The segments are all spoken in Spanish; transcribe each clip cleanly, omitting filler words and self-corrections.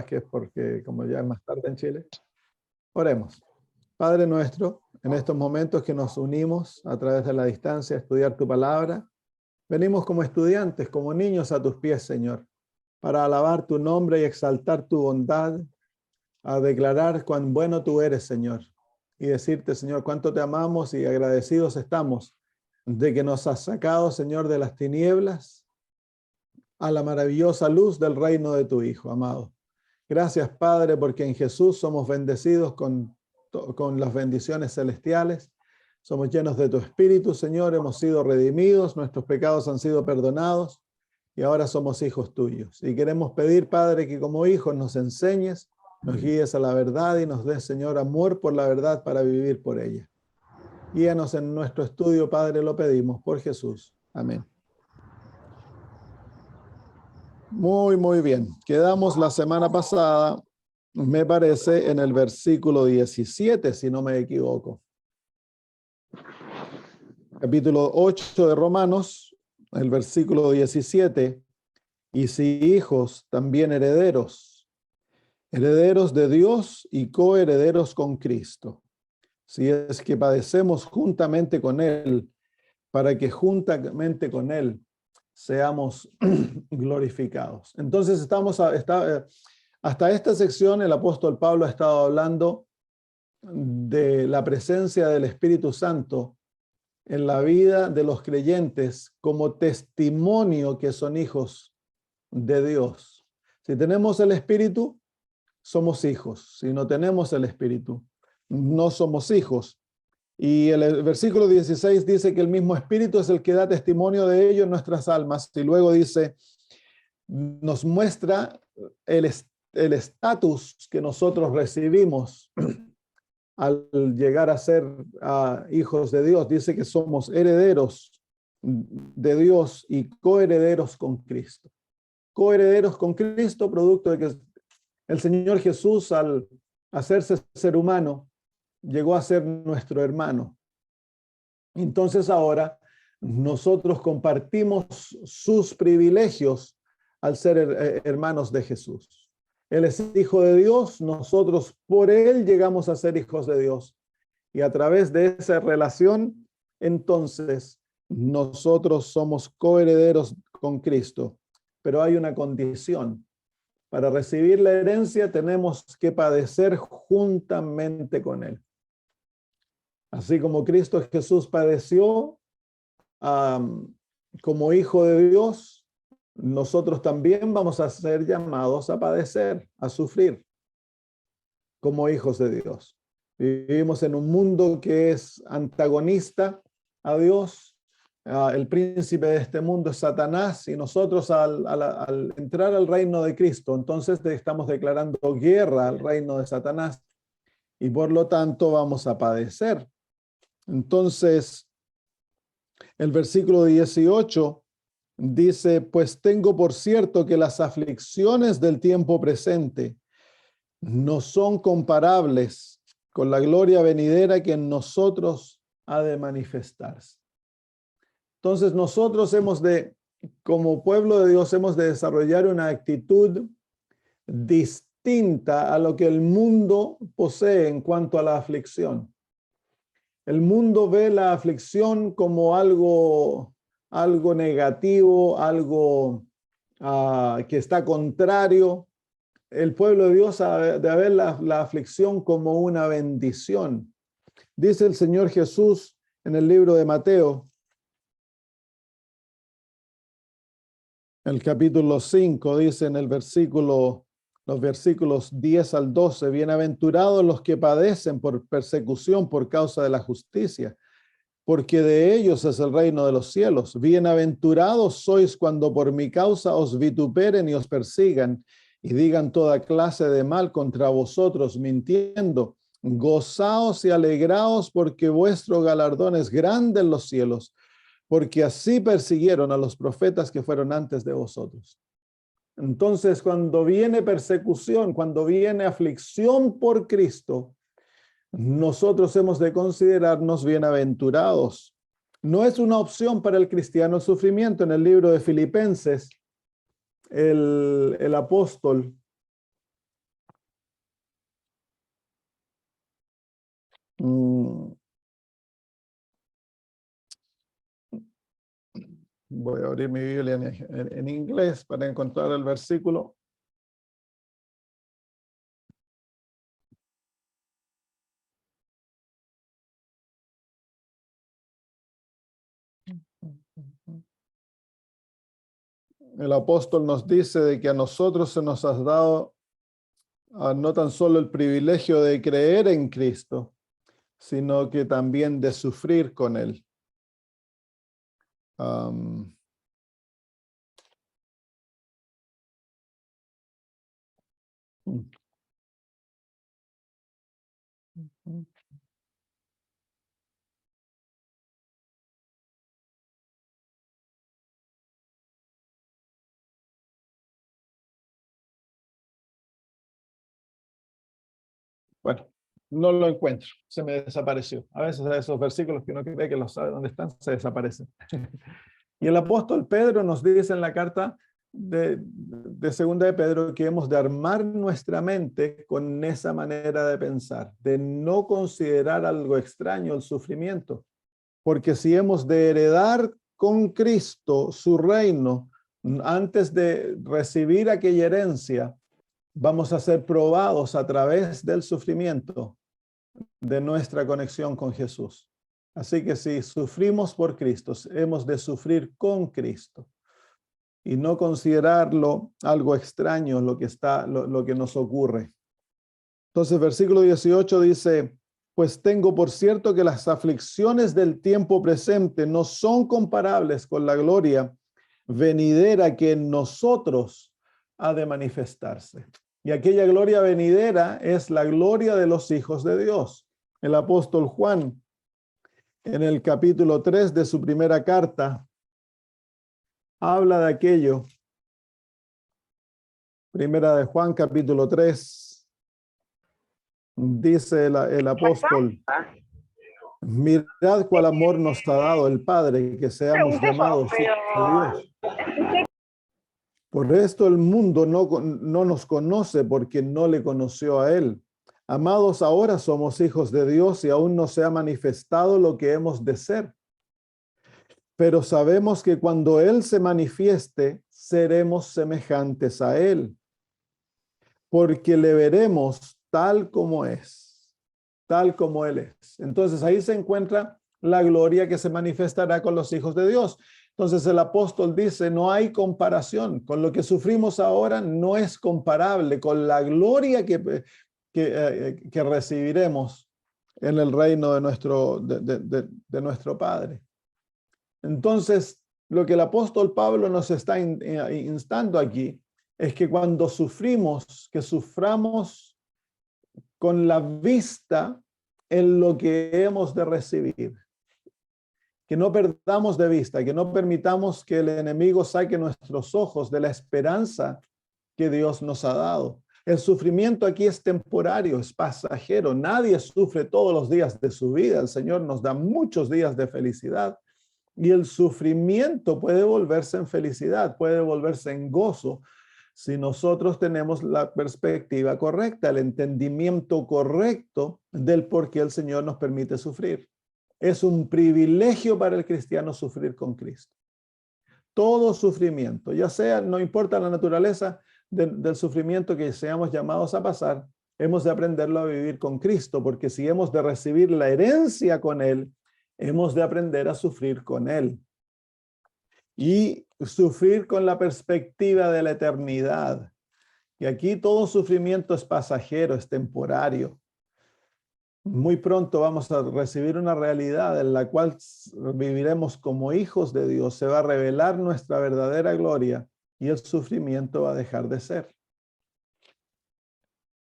que es porque como ya es más tarde en Chile. Oremos. Padre nuestro, en estos momentos que nos unimos a través de la distancia a estudiar tu palabra, venimos como estudiantes, como niños a tus pies, Señor, para alabar tu nombre y exaltar tu bondad, a declarar cuán bueno tú eres, Señor, y decirte, Señor, cuánto te amamos y agradecidos estamos de que nos has sacado, Señor, de las tinieblas a la maravillosa luz del reino de tu Hijo, amado. Gracias, Padre, porque en Jesús somos bendecidos con las bendiciones celestiales. Somos llenos de tu Espíritu, Señor. Hemos sido redimidos, nuestros pecados han sido perdonados y ahora somos hijos tuyos. Y queremos pedir, Padre, que como hijos nos enseñes, nos guíes a la verdad y nos des, Señor, amor por la verdad para vivir por ella. Guíanos en nuestro estudio, Padre, lo pedimos por Jesús. Amén. Muy bien. Quedamos la semana pasada, me parece, en el versículo 17, si no me equivoco. Capítulo 8 de Romanos, el versículo 17. Y si hijos, también herederos, herederos de Dios y coherederos con Cristo. Si es que padecemos juntamente con Él, para que juntamente con Él seamos glorificados. Entonces hasta esta sección el apóstol Pablo ha estado hablando de la presencia del Espíritu Santo en la vida de los creyentes como testimonio que son hijos de Dios. Si tenemos el Espíritu, somos hijos. Si no tenemos el Espíritu, no somos hijos. Y el versículo 16 dice que el mismo Espíritu es el que da testimonio de ello en nuestras almas. Y luego dice, nos muestra el estatus que nosotros recibimos al llegar a ser hijos de Dios. Dice que somos herederos de Dios y coherederos con Cristo. Coherederos con Cristo, producto de que el Señor Jesús, al hacerse ser humano, llegó a ser nuestro hermano. Entonces ahora nosotros compartimos sus privilegios al ser hermanos de Jesús. Él es hijo de Dios, nosotros por él llegamos a ser hijos de Dios. Y a través de esa relación, entonces, nosotros somos coherederos con Cristo. Pero hay una condición. Para recibir la herencia tenemos que padecer juntamente con él. Así como Cristo Jesús padeció como hijo de Dios, nosotros también vamos a ser llamados a padecer, a sufrir como hijos de Dios. Vivimos en un mundo que es antagonista a Dios. El príncipe de este mundo es Satanás y nosotros al entrar al reino de Cristo, entonces estamos declarando guerra al reino de Satanás y por lo tanto vamos a padecer. Entonces, el versículo 18 dice, pues tengo por cierto que las aflicciones del tiempo presente no son comparables con la gloria venidera que en nosotros ha de manifestarse. Entonces nosotros como pueblo de Dios, hemos de desarrollar una actitud distinta a lo que el mundo posee en cuanto a la aflicción. El mundo ve la aflicción como algo negativo, algo que está contrario. El pueblo de Dios ha de ver la aflicción como una bendición. Dice el Señor Jesús en el libro de Mateo, el capítulo 5, dice en los versículos 10 al 12, bienaventurados los que padecen por persecución por causa de la justicia, porque de ellos es el reino de los cielos. Bienaventurados sois cuando por mi causa os vituperen y os persigan y digan toda clase de mal contra vosotros mintiendo. Gozaos y alegraos porque vuestro galardón es grande en los cielos, porque así persiguieron a los profetas que fueron antes de vosotros. Entonces, cuando viene persecución, cuando viene aflicción por Cristo, nosotros hemos de considerarnos bienaventurados. No es una opción para el cristiano el sufrimiento. En el libro de Filipenses, el apóstol Voy a abrir mi Biblia en inglés para encontrar el versículo. El apóstol nos dice de que a nosotros se nos ha dado no tan solo el privilegio de creer en Cristo, sino que también de sufrir con Él. Bueno, no lo encuentro, se me desapareció. A veces esos versículos que uno cree que los sabe dónde están, se desaparecen. Y el apóstol Pedro nos dice en la carta de segunda de Pedro que hemos de armar nuestra mente con esa manera de pensar, de no considerar algo extraño el sufrimiento, porque si hemos de heredar con Cristo su reino, antes de recibir aquella herencia, vamos a ser probados a través del sufrimiento de nuestra conexión con Jesús. Así que si sufrimos por Cristo, hemos de sufrir con Cristo y no considerarlo algo extraño lo que nos ocurre. Entonces, versículo 18 dice: pues tengo por cierto que las aflicciones del tiempo presente no son comparables con la gloria venidera que en nosotros ha de manifestarse. Y aquella gloria venidera es la gloria de los hijos de Dios. El apóstol Juan, en el capítulo 3 de su primera carta, habla de aquello. Primera de Juan, capítulo 3, dice el apóstol: mirad cuál amor nos ha dado el Padre, que seamos llamados hijos de Dios. Por esto el mundo no nos conoce, porque no le conoció a Él. Amados, ahora somos hijos de Dios y aún no se ha manifestado lo que hemos de ser. Pero sabemos que cuando Él se manifieste, seremos semejantes a Él, porque le veremos tal como es, tal como Él es. Entonces ahí se encuentra la gloria que se manifestará con los hijos de Dios. Entonces el apóstol dice, no hay comparación. Con lo que sufrimos ahora no es comparable con la gloria que recibiremos en el reino de nuestro Padre. Entonces, lo que el apóstol Pablo nos está instando aquí es que cuando sufrimos, que suframos con la vista en lo que hemos de recibir. Que no perdamos de vista, que no permitamos que el enemigo saque nuestros ojos de la esperanza que Dios nos ha dado. El sufrimiento aquí es temporario, es pasajero. Nadie sufre todos los días de su vida. El Señor nos da muchos días de felicidad. Y el sufrimiento puede volverse en felicidad, puede volverse en gozo, si nosotros tenemos la perspectiva correcta, el entendimiento correcto del por qué el Señor nos permite sufrir. Es un privilegio para el cristiano sufrir con Cristo. Todo sufrimiento, ya sea, no importa la naturaleza del sufrimiento que seamos llamados a pasar, hemos de aprenderlo a vivir con Cristo, porque si hemos de recibir la herencia con Él, hemos de aprender a sufrir con Él. Y sufrir con la perspectiva de la eternidad. Y aquí todo sufrimiento es pasajero, es temporario. Muy pronto vamos a recibir una realidad en la cual viviremos como hijos de Dios. Se va a revelar nuestra verdadera gloria y el sufrimiento va a dejar de ser.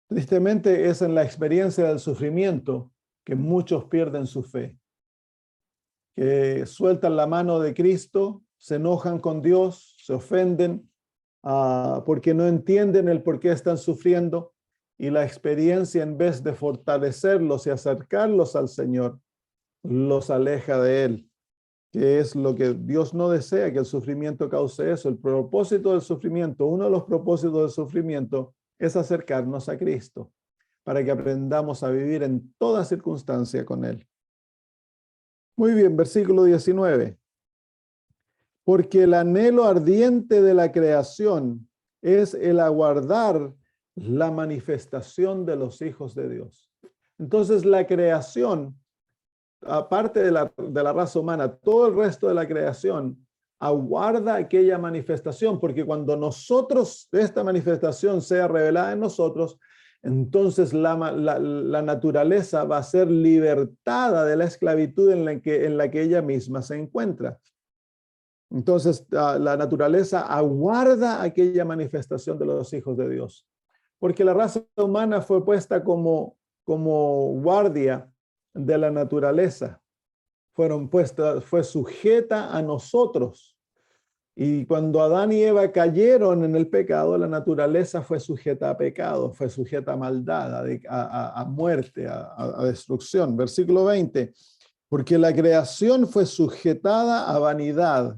Tristemente es en la experiencia del sufrimiento que muchos pierden su fe, que sueltan la mano de Cristo, se enojan con Dios, se ofenden porque no entienden el por qué están sufriendo, y la experiencia, en vez de fortalecerlos y acercarlos al Señor, los aleja de Él, que es lo que Dios no desea, que el sufrimiento cause eso. El propósito del sufrimiento, uno de los propósitos del sufrimiento, es acercarnos a Cristo, para que aprendamos a vivir en toda circunstancia con Él. Muy bien, versículo 19. porque el anhelo ardiente de la creación es el aguardar la manifestación de los hijos de Dios. Entonces la creación, aparte de la raza humana, todo el resto de la creación aguarda aquella manifestación, porque cuando esta manifestación sea revelada en nosotros, entonces la naturaleza va a ser libertada de la esclavitud en la que ella misma se encuentra. Entonces la naturaleza aguarda aquella manifestación de los hijos de Dios, porque la raza humana fue puesta como guardia de la naturaleza. Fue sujeta a nosotros. Y cuando Adán y Eva cayeron en el pecado, la naturaleza fue sujeta a pecado, fue sujeta a maldad, a muerte, a destrucción. Versículo 20, porque la creación fue sujetada a vanidad,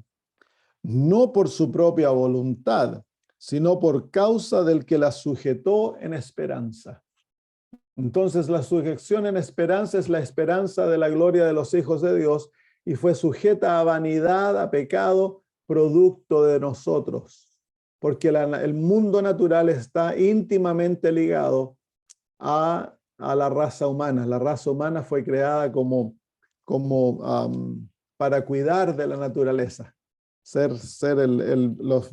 no por su propia voluntad, sino por causa del que la sujetó en esperanza. Entonces la sujeción en esperanza es la esperanza de la gloria de los hijos de Dios, y fue sujeta a vanidad, a pecado, producto de nosotros, porque el mundo natural está íntimamente ligado a la raza humana. La raza humana fue creada para cuidar de la naturaleza, ser los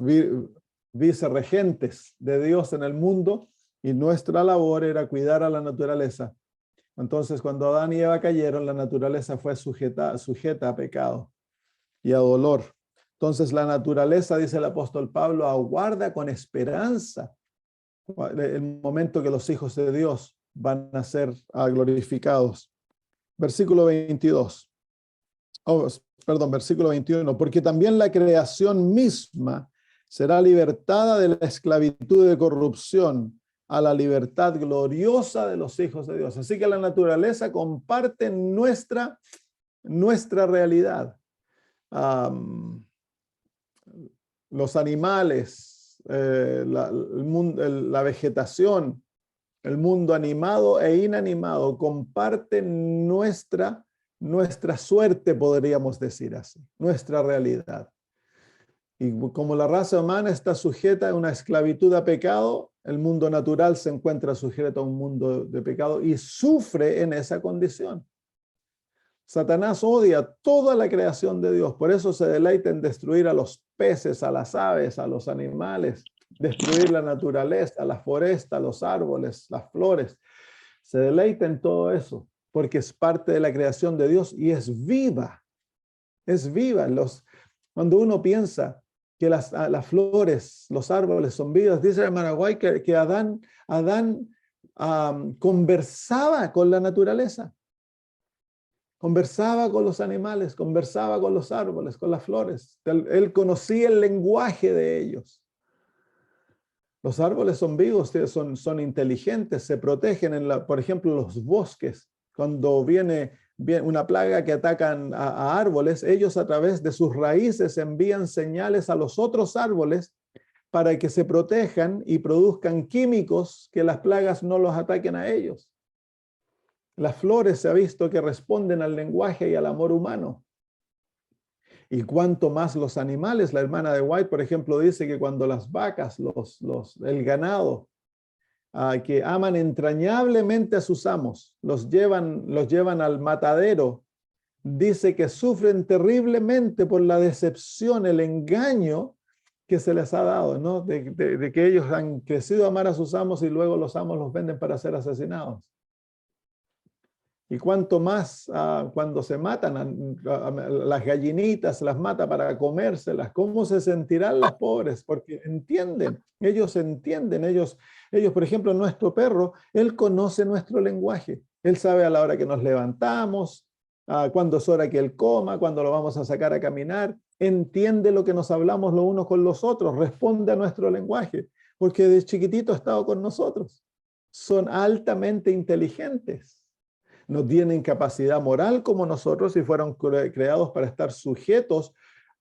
vicerregentes de Dios en el mundo, y nuestra labor era cuidar a la naturaleza. Entonces, cuando Adán y Eva cayeron, la naturaleza fue sujeta a pecado y a dolor. Entonces, la naturaleza, dice el apóstol Pablo, aguarda con esperanza el momento que los hijos de Dios van a ser glorificados. Versículo 22. Versículo 21. Porque también la creación misma será libertada de la esclavitud de corrupción a la libertad gloriosa de los hijos de Dios. Así que la naturaleza comparte nuestra realidad. Los animales, la vegetación, el mundo animado e inanimado comparten nuestra suerte, podríamos decir así, nuestra realidad. Y como la raza humana está sujeta a una esclavitud a pecado, el mundo natural se encuentra sujeto a un mundo de pecado y sufre en esa condición. Satanás odia toda la creación de Dios, por eso se deleita en destruir a los peces, a las aves, a los animales, destruir la naturaleza, la foresta, los árboles, las flores. Se deleita en todo eso, porque es parte de la creación de Dios y es viva. Es viva. Cuando uno piensa que las flores, los árboles son vivos, dice el hermano White que Adán conversaba con la naturaleza. Conversaba con los animales, conversaba con los árboles, con las flores. Él conocía el lenguaje de ellos. Los árboles son vivos, son inteligentes, se protegen por ejemplo, los bosques. Cuando viene una plaga que atacan a árboles, ellos a través de sus raíces envían señales a los otros árboles para que se protejan y produzcan químicos que las plagas no los ataquen a ellos. Las flores se ha visto que responden al lenguaje y al amor humano. Y cuanto más los animales, la hermana de White, por ejemplo, dice que cuando las vacas, el ganado, que aman entrañablemente a sus amos, los llevan al matadero, dice que sufren terriblemente por la decepción, el engaño que se les ha dado, ¿no? De que ellos han crecido a amar a sus amos y luego los amos los venden para ser asesinados. Y cuanto más cuando se matan las gallinitas, las mata para comérselas, ¿cómo se sentirán las pobres? Porque ellos entienden, ellos, por ejemplo, nuestro perro, él conoce nuestro lenguaje, él sabe a la hora que nos levantamos, cuándo es hora que él coma, cuándo lo vamos a sacar a caminar, entiende lo que nos hablamos los unos con los otros, responde a nuestro lenguaje, porque de chiquitito ha estado con nosotros. Son altamente inteligentes. No tienen capacidad moral como nosotros y fueron creados para estar sujetos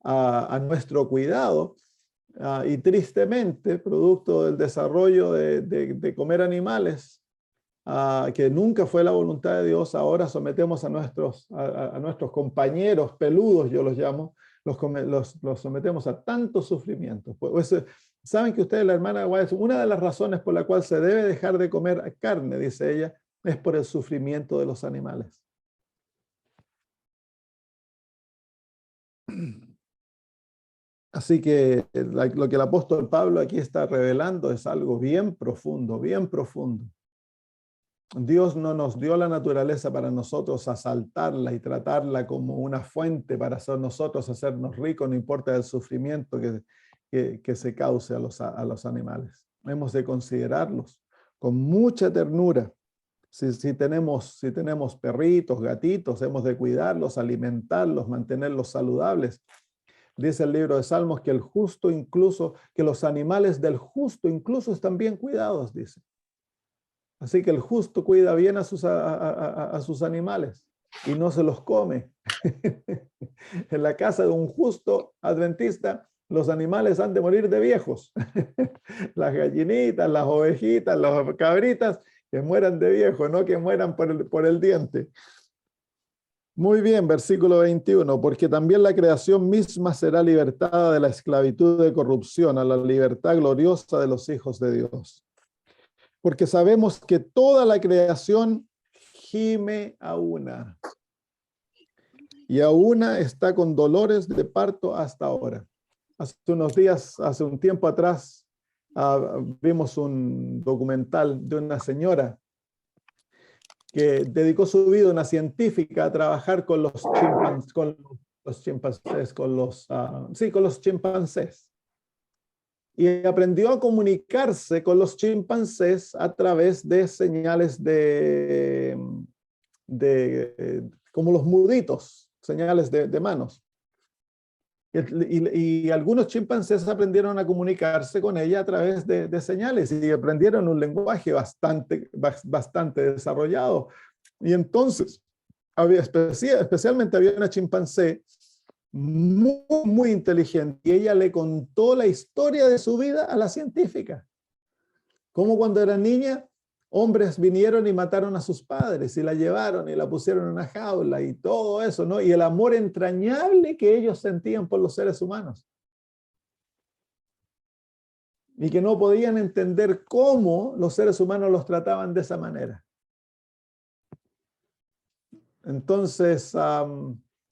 a nuestro cuidado. Y tristemente, producto del desarrollo de comer animales, que nunca fue la voluntad de Dios, ahora sometemos a nuestros compañeros peludos, yo los llamo, los sometemos a tantos sufrimientos. Pues, saben que ustedes, la hermana White, una de las razones por la cual se debe dejar de comer carne, dice ella, es por el sufrimiento de los animales. Así que lo que el apóstol Pablo aquí está revelando es algo bien profundo, bien profundo. Dios no nos dio la naturaleza para nosotros asaltarla y tratarla como una fuente para nosotros hacernos ricos, no importa el sufrimiento que se cause a los animales. Hemos de considerarlos con mucha ternura. Si tenemos perritos, gatitos, hemos de cuidarlos, alimentarlos, mantenerlos saludables. Dice el libro de Salmos que el justo incluso, que los animales del justo incluso están bien cuidados, dice. Así que el justo cuida bien a sus animales y no se los come. En la casa de un justo adventista, los animales han de morir de viejos. Las gallinitas, las ovejitas, las cabritas, que mueran de viejo, no que mueran por el diente. Muy bien, versículo 21, porque también la creación misma será libertada de la esclavitud de corrupción a la libertad gloriosa de los hijos de Dios. Porque sabemos que toda la creación gime a una, y a una está con dolores de parto hasta ahora. Hace un tiempo atrás, vimos un documental de una señora que dedicó su vida, una científica, a trabajar con los chimpancés. Y aprendió a comunicarse con los chimpancés a través de señales como los muditos, señales de manos. Y algunos chimpancés aprendieron a comunicarse con ella a través de señales y aprendieron un lenguaje bastante desarrollado. Y entonces, especialmente había una chimpancé muy, muy inteligente y ella le contó la historia de su vida a la científica. Como cuando era niña, hombres vinieron y mataron a sus padres y la llevaron y la pusieron en una jaula y todo eso, ¿no? Y el amor entrañable que ellos sentían por los seres humanos. Y que no podían entender cómo los seres humanos los trataban de esa manera. Entonces,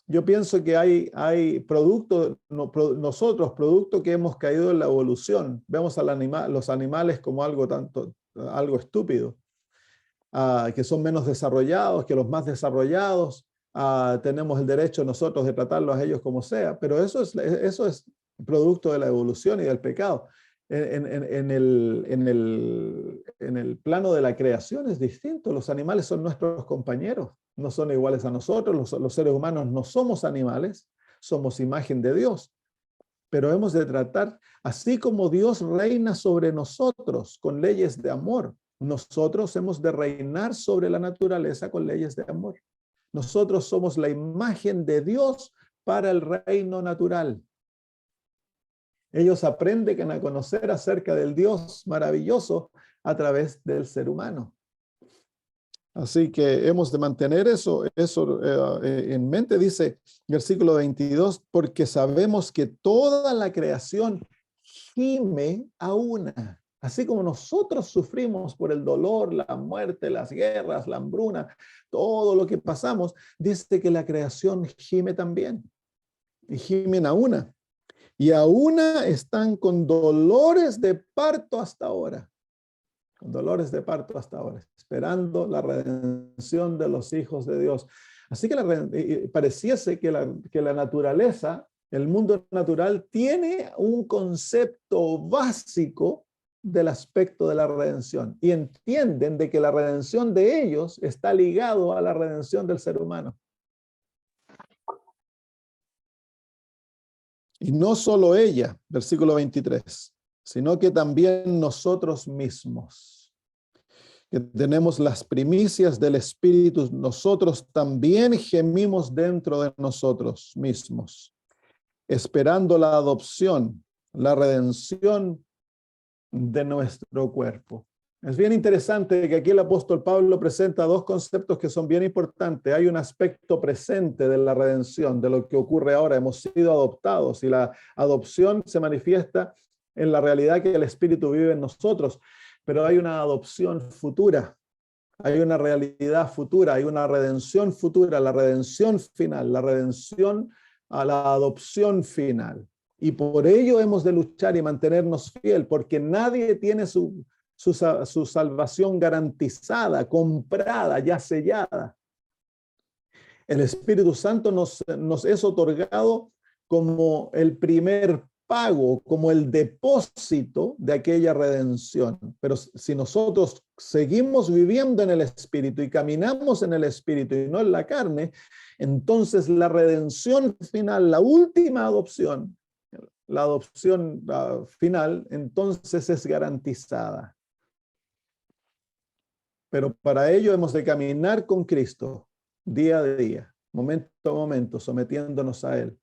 yo pienso que hay producto que hemos caído en la evolución, vemos los animales como algo estúpido, que son menos desarrollados que los más desarrollados, tenemos el derecho nosotros de tratarlos a ellos como sea, pero eso es producto de la evolución y del pecado. En el plano de la creación es distinto, los animales son nuestros compañeros, no son iguales a nosotros, los seres humanos no somos animales, somos imagen de Dios. Pero hemos de tratar, así como Dios reina sobre nosotros con leyes de amor, nosotros hemos de reinar sobre la naturaleza con leyes de amor. Nosotros somos la imagen de Dios para el reino natural. Ellos aprenden a conocer acerca del Dios maravilloso a través del ser humano. Así que hemos de mantener eso en mente, dice versículo 22, porque sabemos que toda la creación gime a una. Así como nosotros sufrimos por el dolor, la muerte, las guerras, la hambruna, todo lo que pasamos, dice que la creación gime también. Y gimen a una. Y a una están con dolores de parto hasta ahora. Con dolores de parto hasta ahora, esperando la redención de los hijos de Dios. Así que pareciese que la naturaleza, el mundo natural, tiene un concepto básico del aspecto de la redención y entienden de que la redención de ellos está ligado a la redención del ser humano. Y no solo ella, versículo 23, sino que también nosotros mismos, que tenemos las primicias del Espíritu, nosotros también gemimos dentro de nosotros mismos, esperando la adopción, la redención de nuestro cuerpo. Es bien interesante que aquí el apóstol Pablo presenta dos conceptos que son bien importantes. Hay un aspecto presente de la redención, de lo que ocurre ahora. Hemos sido adoptados y la adopción se manifiesta en la realidad que el Espíritu vive en nosotros. Pero hay una adopción futura, hay una realidad futura, hay una redención futura, la redención final, la redención a la adopción final. Y por ello hemos de luchar y mantenernos fiel, porque nadie tiene su salvación garantizada, comprada, ya sellada. El Espíritu Santo nos es otorgado como el primer pago, como el depósito de aquella redención. Pero si nosotros seguimos viviendo en el Espíritu y caminamos en el Espíritu y no en la carne, entonces la redención final, la última adopción, la adopción final, entonces es garantizada. Pero para ello hemos de caminar con Cristo día a día, momento a momento, sometiéndonos a Él,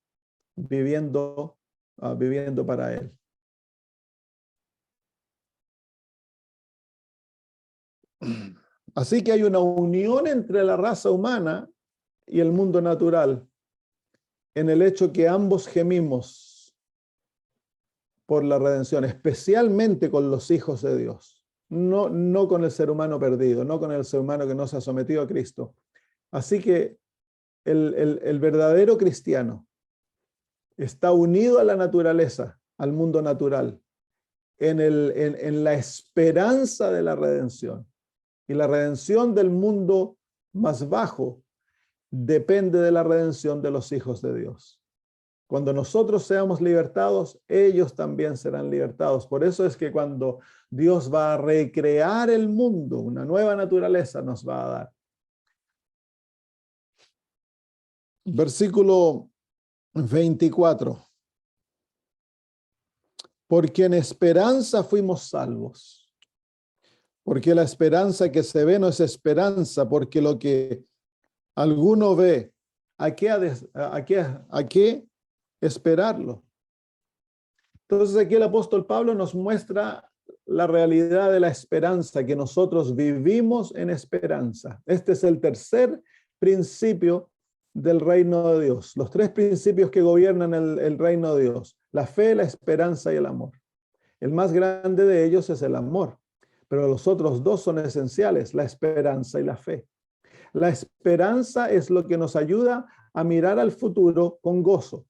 viviendo para Él. Así que hay una unión entre la raza humana y el mundo natural, en el hecho que ambos gemimos por la redención, especialmente con los hijos de Dios, no con el ser humano perdido, no con el ser humano que no se ha sometido a Cristo. Así que el verdadero cristiano está unido a la naturaleza, al mundo natural, en la esperanza de la redención. Y la redención del mundo más bajo depende de la redención de los hijos de Dios. Cuando nosotros seamos libertados, ellos también serán libertados. Por eso es que cuando Dios va a recrear el mundo, una nueva naturaleza nos va a dar. Versículo 24. Porque en esperanza fuimos salvos. Porque la esperanza que se ve no es esperanza, porque lo que alguno ve, ¿a qué esperarlo? Entonces aquí el apóstol Pablo nos muestra la realidad de la esperanza, que nosotros vivimos en esperanza. Este es el tercer principio del reino de Dios. Los tres principios que gobiernan el reino de Dios: la fe, la esperanza y el amor. El más grande de ellos es el amor, pero los otros dos son esenciales: la esperanza y la fe. La esperanza es lo que nos ayuda a mirar al futuro con gozo,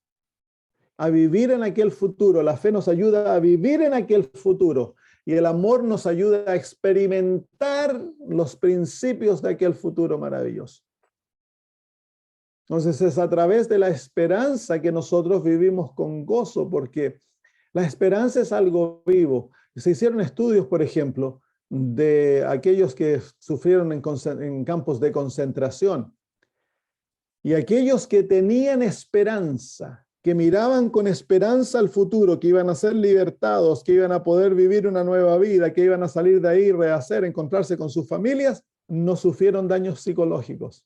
a vivir en aquel futuro. La fe nos ayuda a vivir en aquel futuro, y el amor nos ayuda a experimentar los principios de aquel futuro maravilloso. Entonces es a través de la esperanza que nosotros vivimos con gozo, porque la esperanza es algo vivo. Se hicieron estudios, por ejemplo, de aquellos que sufrieron en campos de concentración, y aquellos que tenían esperanza, que miraban con esperanza al futuro, que iban a ser libertados, que iban a poder vivir una nueva vida, que iban a salir de ahí, rehacer, encontrarse con sus familias, no sufrieron daños psicológicos.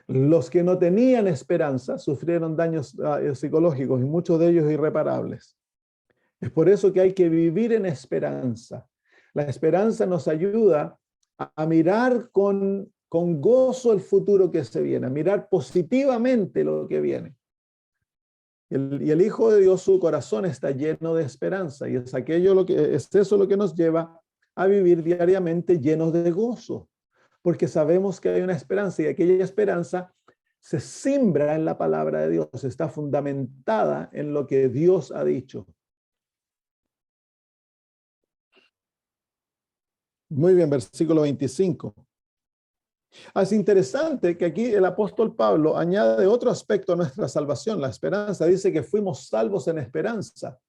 Los que no tenían esperanza sufrieron daños psicológicos, y muchos de ellos irreparables. Es por eso que hay que vivir en esperanza. La esperanza nos ayuda a mirar con gozo el futuro que se viene, a mirar positivamente lo que viene. Y el Hijo de Dios, su corazón está lleno de esperanza, y es eso lo que nos lleva a vivir diariamente llenos de gozo, porque sabemos que hay una esperanza, y aquella esperanza se siembra en la palabra de Dios, está fundamentada en lo que Dios ha dicho. Muy bien, versículo 25. Es interesante que aquí el apóstol Pablo añade otro aspecto a nuestra salvación, la esperanza. Dice que fuimos salvos en esperanza.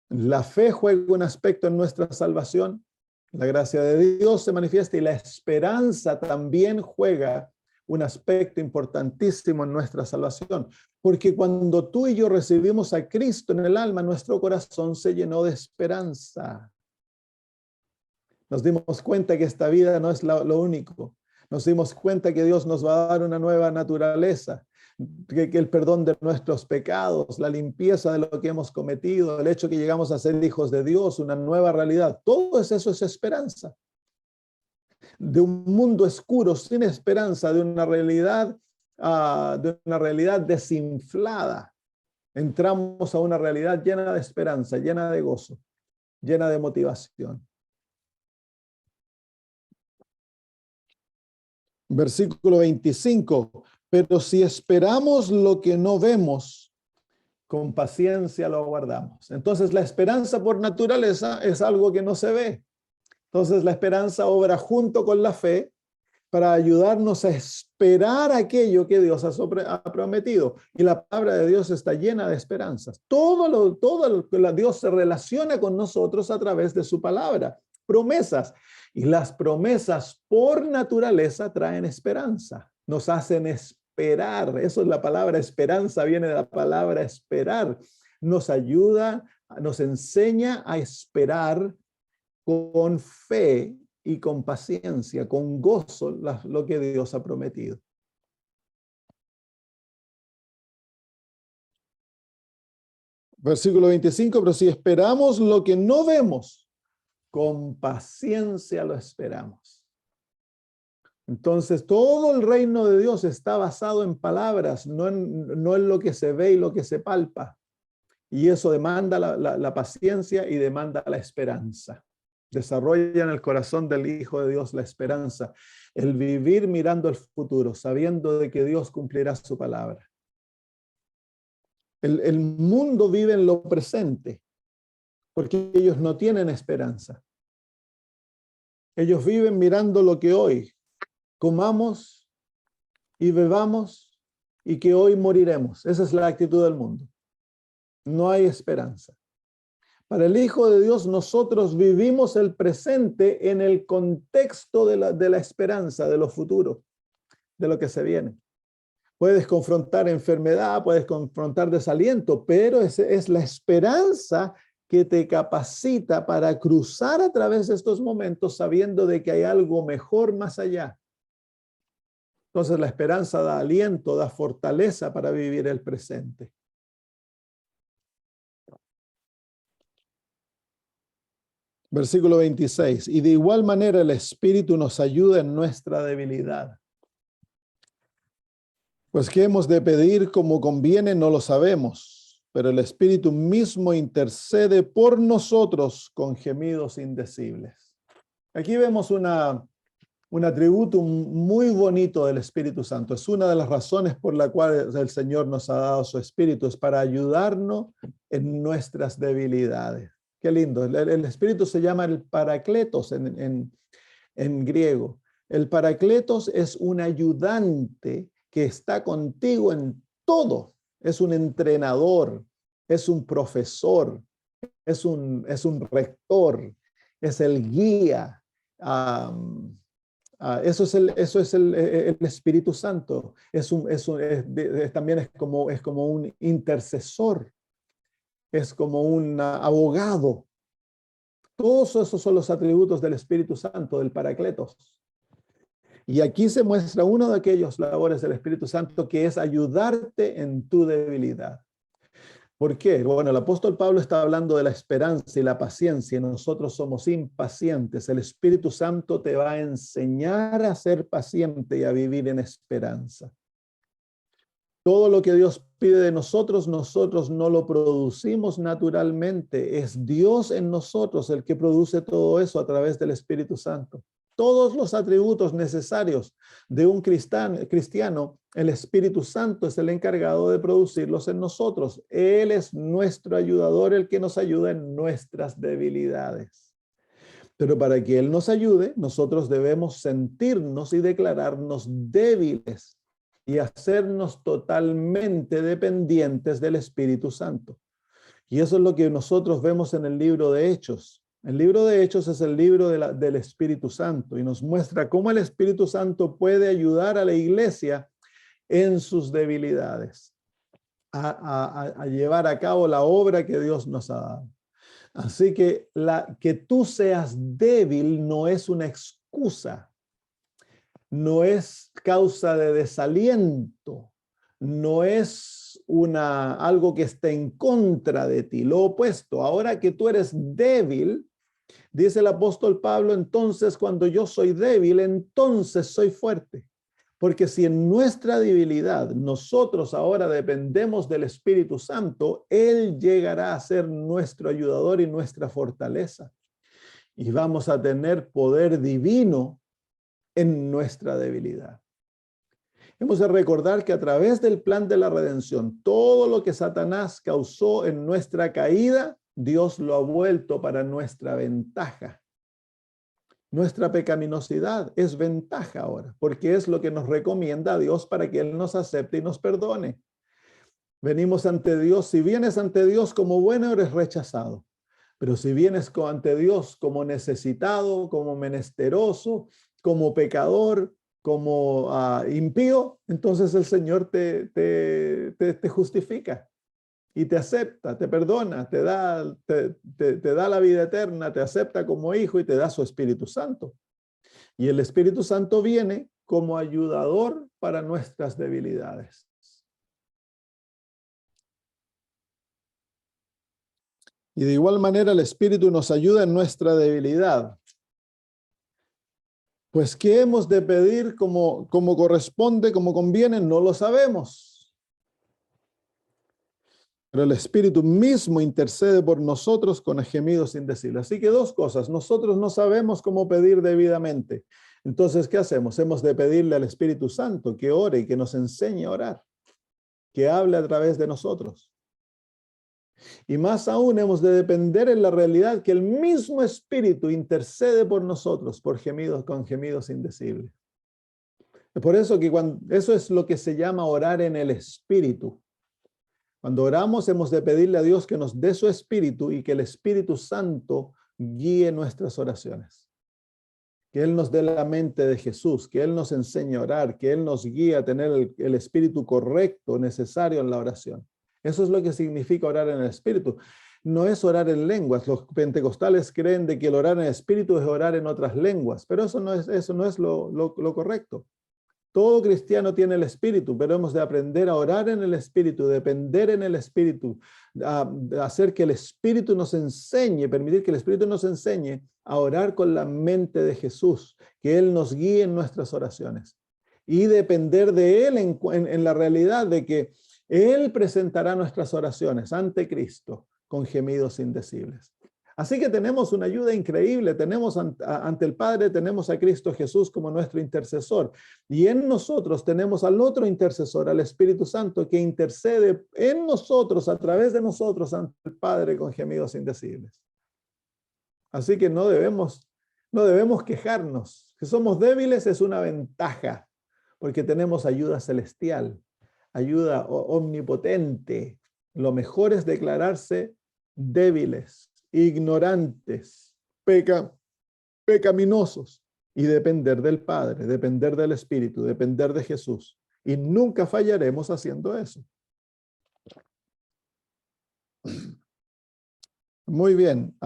La fe juega un aspecto en nuestra salvación, la gracia de Dios se manifiesta, y la esperanza también juega un aspecto importantísimo en nuestra salvación, porque cuando tú y yo recibimos a Cristo en el alma, nuestro corazón se llenó de esperanza. Nos dimos cuenta que esta vida no es lo único. Nos dimos cuenta que Dios nos va a dar una nueva naturaleza. que el perdón de nuestros pecados, la limpieza de lo que hemos cometido, el hecho que llegamos a ser hijos de Dios, una nueva realidad. Todo eso es esperanza. De un mundo oscuro, sin esperanza, de una realidad desinflada, entramos a una realidad llena de esperanza, llena de gozo, llena de motivación. Versículo 25. Pero si esperamos lo que no vemos, con paciencia lo aguardamos. Entonces la esperanza por naturaleza es algo que no se ve. Entonces la esperanza obra junto con la fe para ayudarnos a esperar aquello que Dios ha prometido. Y la palabra de Dios está llena de esperanzas. Todo lo que Dios se relaciona con nosotros a través de su palabra. Promesas. Y las promesas por naturaleza traen esperanza. Nos hacen esperar. Eso es la palabra esperanza, viene de la palabra esperar. Nos ayuda, nos enseña a esperar con fe y con paciencia, con gozo, lo que Dios ha prometido. Versículo 25, pero si esperamos lo que no vemos, con paciencia lo esperamos. Entonces, todo el reino de Dios está basado en palabras, no en lo que se ve y lo que se palpa. Y eso demanda la paciencia y demanda la esperanza. Desarrolla en el corazón del Hijo de Dios la esperanza, el vivir mirando el futuro, sabiendo de que Dios cumplirá su palabra. El mundo vive en lo presente, porque ellos no tienen esperanza. Ellos viven mirando lo que hoy, comamos y bebamos y que hoy moriremos. Esa es la actitud del mundo. No hay esperanza. Para el Hijo de Dios, nosotros vivimos el presente en el contexto de la esperanza, de lo futuro, de lo que se viene. Puedes confrontar enfermedad, puedes confrontar desaliento, pero es la esperanza que te capacita para cruzar a través de estos momentos sabiendo de que hay algo mejor más allá. Entonces la esperanza da aliento, da fortaleza para vivir el presente. Versículo 26. Y de igual manera el Espíritu nos ayuda en nuestra debilidad. Pues qué hemos de pedir como conviene no lo sabemos, pero el Espíritu mismo intercede por nosotros con gemidos indecibles. Aquí vemos un atributo muy bonito del Espíritu Santo. Es una de las razones por la cual el Señor nos ha dado su Espíritu, es para ayudarnos en nuestras debilidades. Qué lindo. El Espíritu se llama el Paracletos en griego. El Paracletos es un ayudante que está contigo en todo. Es un entrenador, es un profesor, es un rector, es el guía. Eso es el Espíritu Santo. También es como un intercesor, es como un abogado. Todos esos son los atributos del Espíritu Santo, del Paracletos. Y aquí se muestra uno de aquellos labores del Espíritu Santo que es ayudarte en tu debilidad. ¿Por qué? Bueno, el apóstol Pablo está hablando de la esperanza y la paciencia, y nosotros somos impacientes. El Espíritu Santo te va a enseñar a ser paciente y a vivir en esperanza. Todo lo que Dios pide de nosotros, nosotros no lo producimos naturalmente. Es Dios en nosotros el que produce todo eso a través del Espíritu Santo. Todos los atributos necesarios de un cristiano, el Espíritu Santo es el encargado de producirlos en nosotros. Él es nuestro ayudador, el que nos ayuda en nuestras debilidades. Pero para que Él nos ayude, nosotros debemos sentirnos y declararnos débiles y hacernos totalmente dependientes del Espíritu Santo. Y eso es lo que nosotros vemos en el libro de Hechos. El libro de Hechos es el libro del Espíritu Santo y nos muestra cómo el Espíritu Santo puede ayudar a la iglesia en sus debilidades, a llevar a cabo la obra que Dios nos ha dado. Así que que tú seas débil no es una excusa, no es causa de desaliento, no es algo que esté en contra de ti, lo opuesto. Ahora que tú eres débil, dice el apóstol Pablo, entonces cuando yo soy débil, entonces soy fuerte. Porque si en nuestra debilidad nosotros ahora dependemos del Espíritu Santo, Él llegará a ser nuestro ayudador y nuestra fortaleza. Y vamos a tener poder divino en nuestra debilidad. Hemos de recordar que a través del plan de la redención, todo lo que Satanás causó en nuestra caída, Dios lo ha vuelto para nuestra ventaja. Nuestra pecaminosidad es ventaja ahora, porque es lo que nos recomienda a Dios para que Él nos acepte y nos perdone. Venimos ante Dios, si vienes ante Dios como bueno, eres rechazado. Pero si vienes ante Dios como necesitado, como menesteroso, como pecador, como impío, entonces el Señor te justifica y te acepta, te perdona, te da la vida eterna, te acepta como hijo y te da su Espíritu Santo. Y el Espíritu Santo viene como ayudador para nuestras debilidades. Y de igual manera el Espíritu nos ayuda en nuestra debilidad. Pues, ¿qué hemos de pedir como corresponde, como conviene? No lo sabemos. Pero el Espíritu mismo intercede por nosotros con gemidos indecibles. Así que dos cosas. Nosotros no sabemos cómo pedir debidamente. Entonces, ¿qué hacemos? Hemos de pedirle al Espíritu Santo que ore y que nos enseñe a orar, que hable a través de nosotros. Y más aún hemos de depender en la realidad que el mismo Espíritu intercede por nosotros con gemidos indecibles. Por eso eso es lo que se llama orar en el Espíritu. Cuando oramos hemos de pedirle a Dios que nos dé su Espíritu y que el Espíritu Santo guíe nuestras oraciones. Que Él nos dé la mente de Jesús, que Él nos enseñe a orar, que Él nos guíe a tener el espíritu correcto, necesario en la oración. Eso es lo que significa orar en el Espíritu. No es orar en lenguas. Los pentecostales creen de que el orar en el Espíritu es orar en otras lenguas, pero eso no es lo correcto. Todo cristiano tiene el Espíritu, pero hemos de aprender a orar en el Espíritu, depender en el Espíritu, hacer que el Espíritu nos enseñe, permitir que el Espíritu nos enseñe a orar con la mente de Jesús, que Él nos guíe en nuestras oraciones y depender de Él en la realidad de que Él presentará nuestras oraciones ante Cristo con gemidos indecibles. Así que tenemos una ayuda increíble, tenemos ante el Padre, tenemos a Cristo Jesús como nuestro intercesor. Y en nosotros tenemos al otro intercesor, al Espíritu Santo, que intercede en nosotros, a través de nosotros, ante el Padre con gemidos indecibles. Así que no debemos quejarnos. Que somos débiles es una ventaja, porque tenemos ayuda celestial, ayuda omnipotente. Lo mejor es declararse débiles, ignorantes, pecaminosos y depender del Padre, depender del Espíritu, depender de Jesús. Y nunca fallaremos haciendo eso. Muy bien.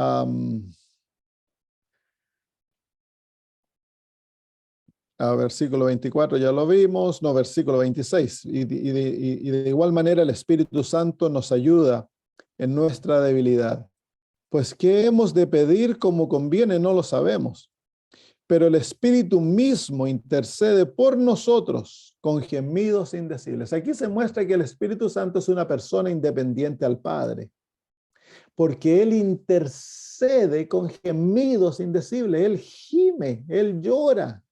Versículo 24 ya lo vimos, no, versículo 26. Y de igual manera el Espíritu Santo nos ayuda en nuestra debilidad. Pues qué hemos de pedir como conviene no lo sabemos, pero el Espíritu mismo intercede por nosotros con gemidos indecibles. Aquí se muestra que el Espíritu Santo es una persona independiente al Padre, porque Él intercede con gemidos indecibles, Él gime, Él llora.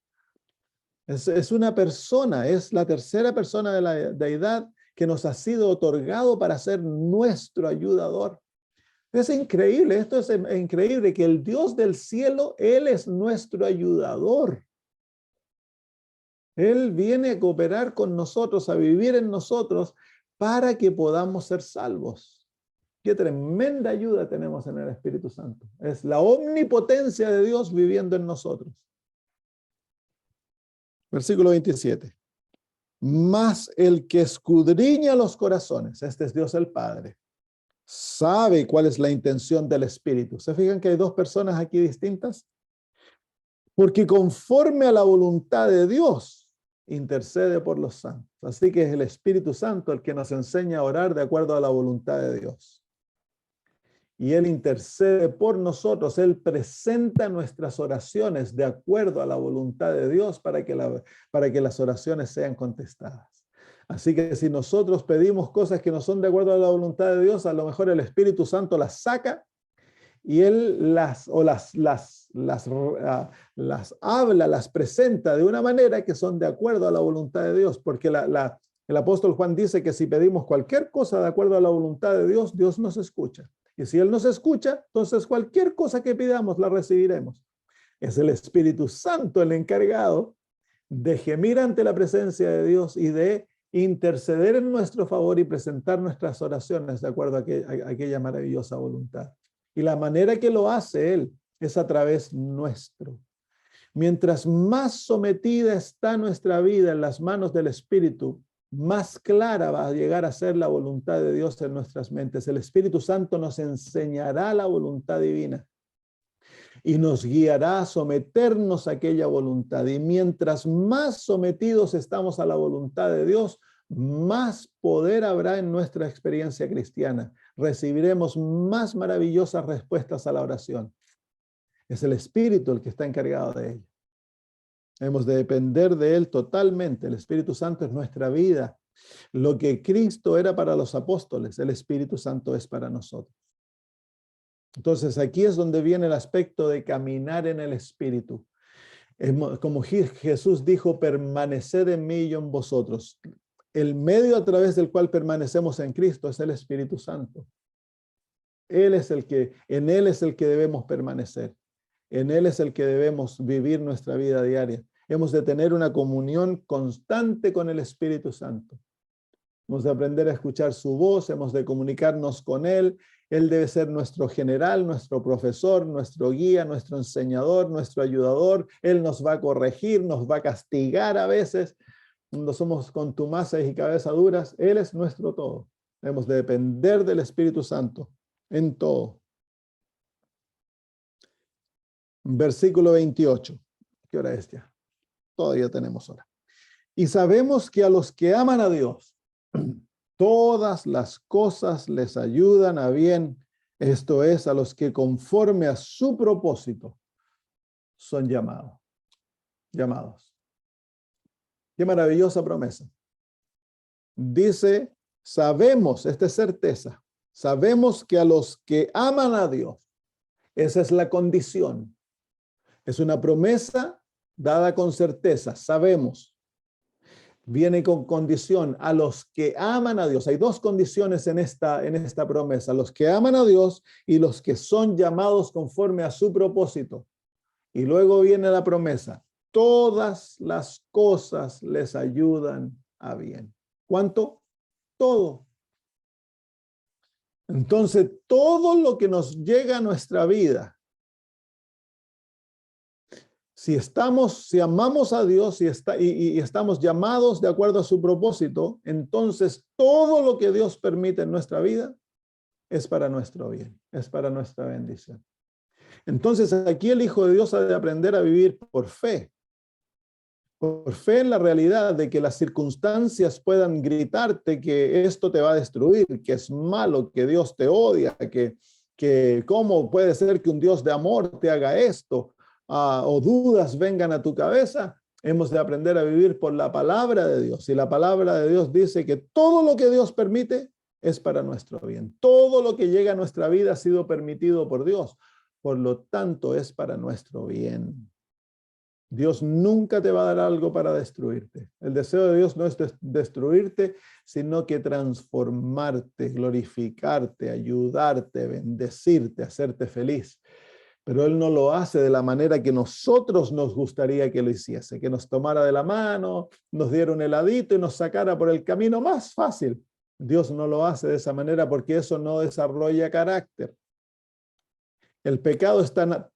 Es una persona, es la tercera persona de la deidad que nos ha sido otorgado para ser nuestro ayudador. Es increíble, esto es increíble, que el Dios del cielo, Él es nuestro ayudador. Él viene a cooperar con nosotros, a vivir en nosotros, para que podamos ser salvos. Qué tremenda ayuda tenemos en el Espíritu Santo. Es la omnipotencia de Dios viviendo en nosotros. Versículo 27. Mas el que escudriña los corazones, este es Dios el Padre, sabe cuál es la intención del Espíritu. ¿Se fijan que hay dos personas aquí distintas? Porque conforme a la voluntad de Dios, intercede por los santos. Así que es el Espíritu Santo el que nos enseña a orar de acuerdo a la voluntad de Dios. Y Él intercede por nosotros, Él presenta nuestras oraciones de acuerdo a la voluntad de Dios para que las oraciones sean contestadas. Así que si nosotros pedimos cosas que no son de acuerdo a la voluntad de Dios, a lo mejor el Espíritu Santo las saca y Él las habla, las presenta de una manera que son de acuerdo a la voluntad de Dios, porque el apóstol Juan dice que si pedimos cualquier cosa de acuerdo a la voluntad de Dios, Dios nos escucha. Y si Él nos escucha, entonces cualquier cosa que pidamos la recibiremos. Es el Espíritu Santo el encargado de gemir ante la presencia de Dios y de interceder en nuestro favor y presentar nuestras oraciones de acuerdo a aquella maravillosa voluntad. Y la manera que lo hace Él es a través nuestro. Mientras más sometida está nuestra vida en las manos del Espíritu, más clara va a llegar a ser la voluntad de Dios en nuestras mentes. El Espíritu Santo nos enseñará la voluntad divina y nos guiará a someternos a aquella voluntad. Y mientras más sometidos estamos a la voluntad de Dios, más poder habrá en nuestra experiencia cristiana. Recibiremos más maravillosas respuestas a la oración. Es el Espíritu el que está encargado de ello. Hemos de depender de Él totalmente. El Espíritu Santo es nuestra vida. Lo que Cristo era para los apóstoles, el Espíritu Santo es para nosotros. Entonces aquí es donde viene el aspecto de caminar en el Espíritu. Como Jesús dijo, permaneced en mí y yo en vosotros. El medio a través del cual permanecemos en Cristo es el Espíritu Santo. En Él es el que debemos permanecer. En Él es el que debemos vivir nuestra vida diaria. Hemos de tener una comunión constante con el Espíritu Santo. Hemos de aprender a escuchar su voz, hemos de comunicarnos con Él. Él debe ser nuestro general, nuestro profesor, nuestro guía, nuestro enseñador, nuestro ayudador. Él nos va a corregir, nos va a castigar a veces. Cuando somos contumaces y cabeza duras, Él es nuestro todo. Hemos de depender del Espíritu Santo en todo. Versículo 28. ¿Qué hora es ya? Todavía tenemos hora. Y sabemos que a los que aman a Dios, todas las cosas les ayudan a bien, esto es, a los que conforme a su propósito son llamados. Qué maravillosa promesa. Dice, sabemos, esta es certeza, sabemos que a los que aman a Dios, esa es la condición. Es una promesa dada con certeza, sabemos. Viene con condición, a los que aman a Dios. Hay dos condiciones en esta promesa, los que aman a Dios y los que son llamados conforme a su propósito. Y luego viene la promesa, todas las cosas les ayudan a bien. ¿Cuánto? Todo. Entonces, todo lo que nos llega a nuestra vida, si amamos a Dios y estamos llamados de acuerdo a su propósito, entonces todo lo que Dios permite en nuestra vida es para nuestro bien, es para nuestra bendición. Entonces aquí el Hijo de Dios ha de aprender a vivir por fe en la realidad de que las circunstancias puedan gritarte que esto te va a destruir, que es malo, que Dios te odia, que cómo puede ser que un Dios de amor te haga esto. O dudas vengan a tu cabeza. Hemos de aprender a vivir por la palabra de Dios. Y la palabra de Dios dice que todo lo que Dios permite es para nuestro bien. Todo lo que llega a nuestra vida ha sido permitido por Dios. Por lo tanto, es para nuestro bien. Dios nunca te va a dar algo para destruirte. El deseo de Dios no es destruirte, sino que transformarte, glorificarte, ayudarte, bendecirte, hacerte feliz. Pero Él no lo hace de la manera que nosotros nos gustaría que lo hiciese, que nos tomara de la mano, nos diera un heladito y nos sacara por el camino más fácil. Dios no lo hace de esa manera porque eso no desarrolla carácter. El pecado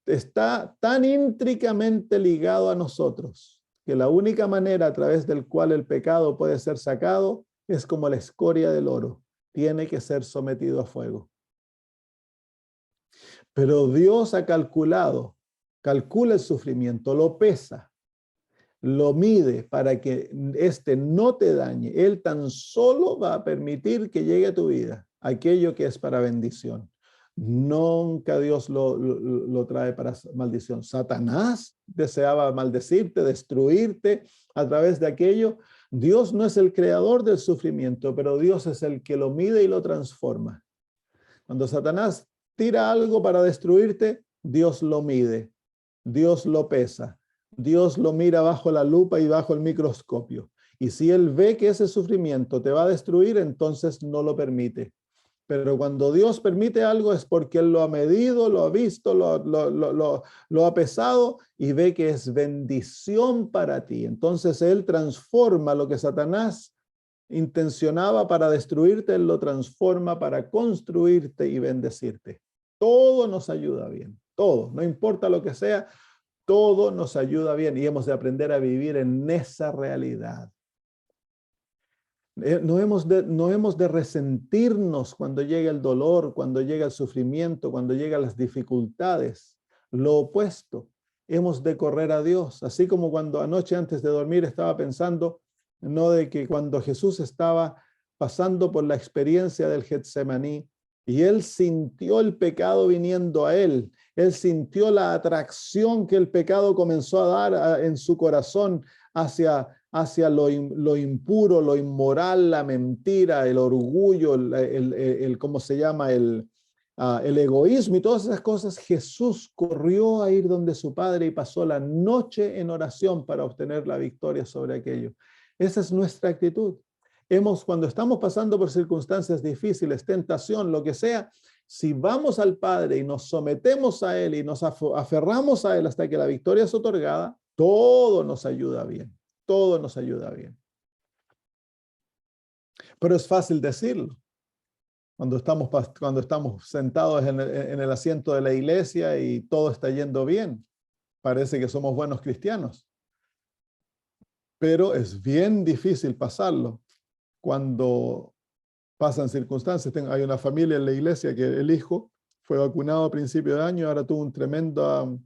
está tan íntricamente ligado a nosotros que la única manera a través del cual el pecado puede ser sacado es como la escoria del oro. Tiene que ser sometido a fuego. Pero Dios calcula el sufrimiento, lo pesa, lo mide para que éste no te dañe. Él tan solo va a permitir que llegue a tu vida aquello que es para bendición. Nunca Dios lo trae para maldición. Satanás deseaba maldecirte, destruirte a través de aquello. Dios no es el creador del sufrimiento, pero Dios es el que lo mide y lo transforma. Cuando Satanás tira algo para destruirte, Dios lo mide, Dios lo pesa, Dios lo mira bajo la lupa y bajo el microscopio. Y si Él ve que ese sufrimiento te va a destruir, entonces no lo permite. Pero cuando Dios permite algo es porque Él lo ha medido, lo ha visto, lo ha pesado y ve que es bendición para ti. Entonces Él transforma lo que Satanás intencionaba para destruirte, Él lo transforma para construirte y bendecirte. Todo nos ayuda bien, todo, no importa lo que sea, todo nos ayuda bien y hemos de aprender a vivir en esa realidad. No hemos de resentirnos cuando llega el dolor, cuando llega el sufrimiento, cuando llegan las dificultades. Lo opuesto, hemos de correr a Dios. Así como cuando anoche antes de dormir estaba pensando, no de que cuando Jesús estaba pasando por la experiencia del Getsemaní y él sintió el pecado viniendo a él sintió la atracción que el pecado comenzó a dar en su corazón hacia lo impuro, lo inmoral, la mentira, el orgullo, ¿cómo se llama? El egoísmo y todas esas cosas. Jesús corrió a ir donde su Padre y pasó la noche en oración para obtener la victoria sobre aquello. Esa es nuestra actitud. Cuando estamos pasando por circunstancias difíciles, tentación, lo que sea, si vamos al Padre y nos sometemos a Él y nos aferramos a Él hasta que la victoria es otorgada, todo nos ayuda bien, todo nos ayuda bien. Pero es fácil decirlo. Cuando estamos sentados en el asiento de la iglesia y todo está yendo bien, parece que somos buenos cristianos. Pero es bien difícil pasarlo cuando pasan circunstancias. Hay una familia en la iglesia que el hijo fue vacunado a principio de año y ahora tuvo un tremendo,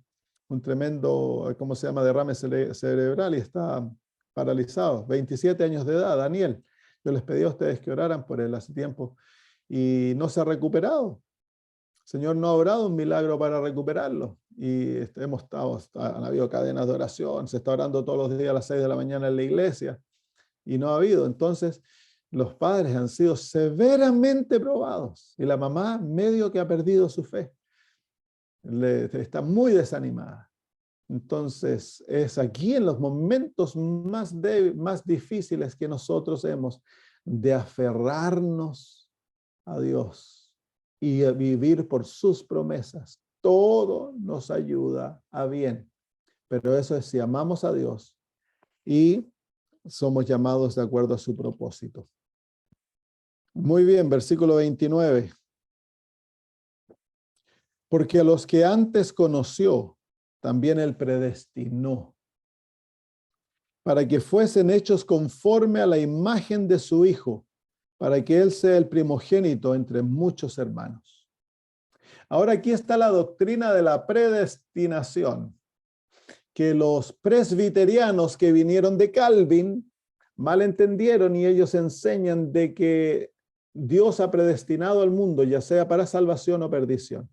¿cómo se llama?, derrame cerebral y está paralizado. 27 años de edad, Daniel. Yo les pedí a ustedes que oraran por él hace tiempo y no se ha recuperado. El Señor no ha obrado un milagro para recuperarlo. Y han habido cadenas de oración, se está orando todos los días a las 6 de la mañana en la iglesia y no ha habido. Entonces, los padres han sido severamente probados y la mamá medio que ha perdido su fe. Está muy desanimada. Entonces, es aquí en los momentos más difíciles que nosotros hemos de aferrarnos a Dios y a vivir por sus promesas. Todo nos ayuda a bien, pero eso es si amamos a Dios y somos llamados de acuerdo a su propósito. Muy bien, versículo 29. Porque a los que antes conoció, también él predestinó, para que fuesen hechos conforme a la imagen de su Hijo, para que él sea el primogénito entre muchos hermanos. Ahora aquí está la doctrina de la predestinación, que los presbiterianos que vinieron de Calvin malentendieron y ellos enseñan de que Dios ha predestinado al mundo, ya sea para salvación o perdición.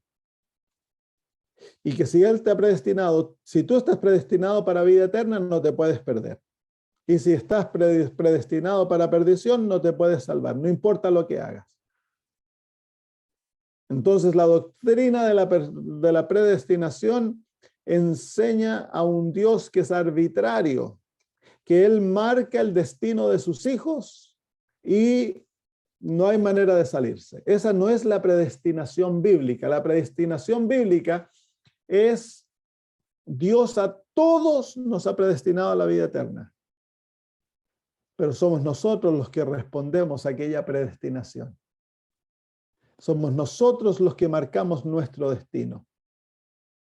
Y que si Él te ha predestinado, si tú estás predestinado para vida eterna, no te puedes perder. Y si estás predestinado para perdición, no te puedes salvar, no importa lo que hagas. Entonces, la doctrina de la predestinación enseña a un Dios que es arbitrario, que Él marca el destino de sus hijos y no hay manera de salirse. Esa no es la predestinación bíblica. La predestinación bíblica es Dios a todos nos ha predestinado a la vida eterna. Pero somos nosotros los que respondemos a aquella predestinación. Somos nosotros los que marcamos nuestro destino,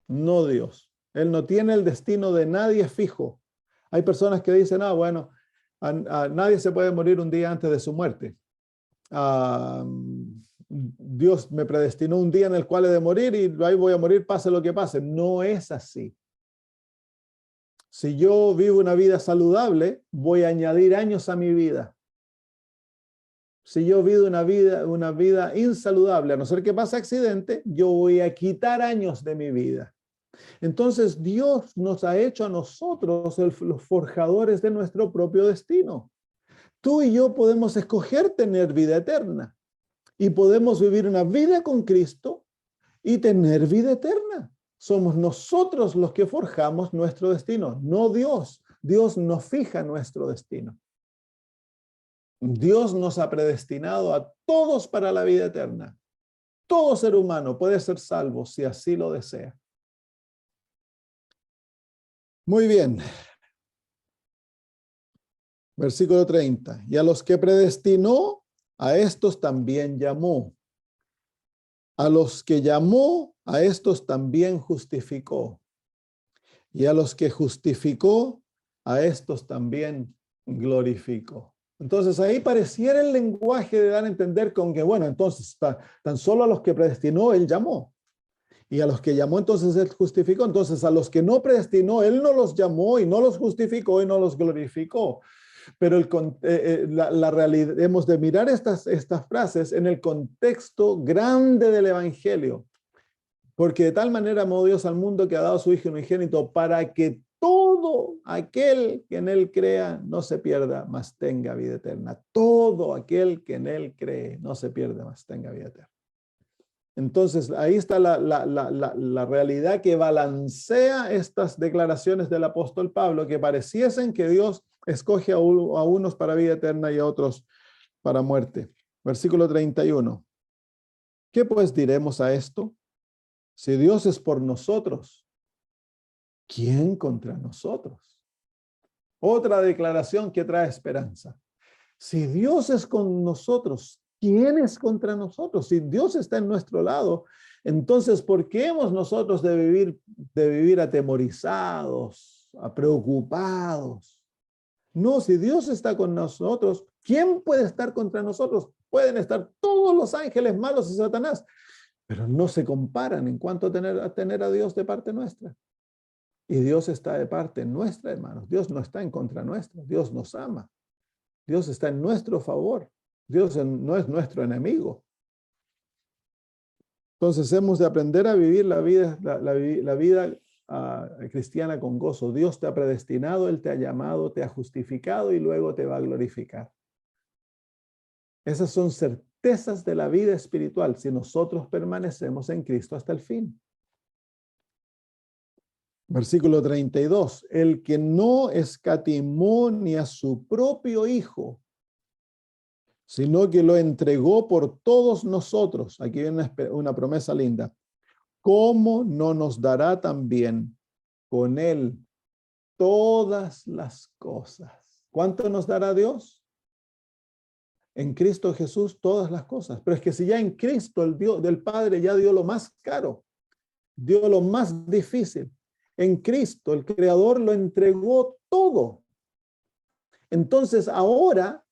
no Dios. Él no tiene el destino de nadie fijo. Hay personas que dicen, bueno, nadie se puede morir un día antes de su muerte. Dios me predestinó un día en el cual he de morir y ahí voy a morir pase lo que pase. No es así. Si yo vivo una vida saludable, voy a añadir años a mi vida. Si yo vivo una vida insaludable, a no ser que pase accidente, yo voy a quitar años de mi vida. Entonces Dios nos ha hecho a nosotros los forjadores de nuestro propio destino. Tú y yo podemos escoger tener vida eterna y podemos vivir una vida con Cristo y tener vida eterna. Somos nosotros los que forjamos nuestro destino, no Dios. Dios no fija nuestro destino. Dios nos ha predestinado a todos para la vida eterna. Todo ser humano puede ser salvo si así lo desea. Muy bien. Versículo 30. Y a los que predestinó, a estos también llamó. A los que llamó, a estos también justificó. Y a los que justificó, a estos también glorificó. Entonces ahí pareciera el lenguaje de dar a entender con que, bueno, entonces tan solo a los que predestinó, él llamó. Y a los que llamó, entonces él justificó. Entonces a los que no predestinó, él no los llamó y no los justificó y no los glorificó. Pero la realidad, hemos de mirar estas frases en el contexto grande del Evangelio. Porque de tal manera amó Dios al mundo que ha dado a su Hijo unigénito para que todo aquel que en él crea no se pierda, mas tenga vida eterna. Todo aquel que en él cree no se pierda, mas tenga vida eterna. Entonces, ahí está la realidad que balancea estas declaraciones del apóstol Pablo, que pareciesen que Dios escoge a unos para vida eterna y a otros para muerte. Versículo 31. ¿Qué pues diremos a esto? Si Dios es por nosotros, ¿quién contra nosotros? Otra declaración que trae esperanza. Si Dios es con nosotros, ¿quién es contra nosotros? Si Dios está en nuestro lado, entonces, ¿por qué hemos nosotros de vivir atemorizados, preocupados? No, si Dios está con nosotros, ¿quién puede estar contra nosotros? Pueden estar todos los ángeles malos y Satanás, pero no se comparan en cuanto a tener a Dios de parte nuestra. Y Dios está de parte nuestra, hermanos. Dios no está en contra nuestra. Dios nos ama. Dios está en nuestro favor. Dios no es nuestro enemigo. Entonces hemos de aprender a vivir la vida cristiana con gozo. Dios te ha predestinado, Él te ha llamado, te ha justificado y luego te va a glorificar. Esas son certezas de la vida espiritual si nosotros permanecemos en Cristo hasta el fin. Versículo 32. El que no escatimó ni a su propio Hijo, sino que lo entregó por todos nosotros. Aquí viene una promesa linda. ¿Cómo no nos dará también con Él todas las cosas? ¿Cuánto nos dará Dios? En Cristo Jesús todas las cosas. Pero es que si ya en Cristo el Dios del Padre ya dio lo más caro, dio lo más difícil. En Cristo el Creador lo entregó todo. Entonces ahora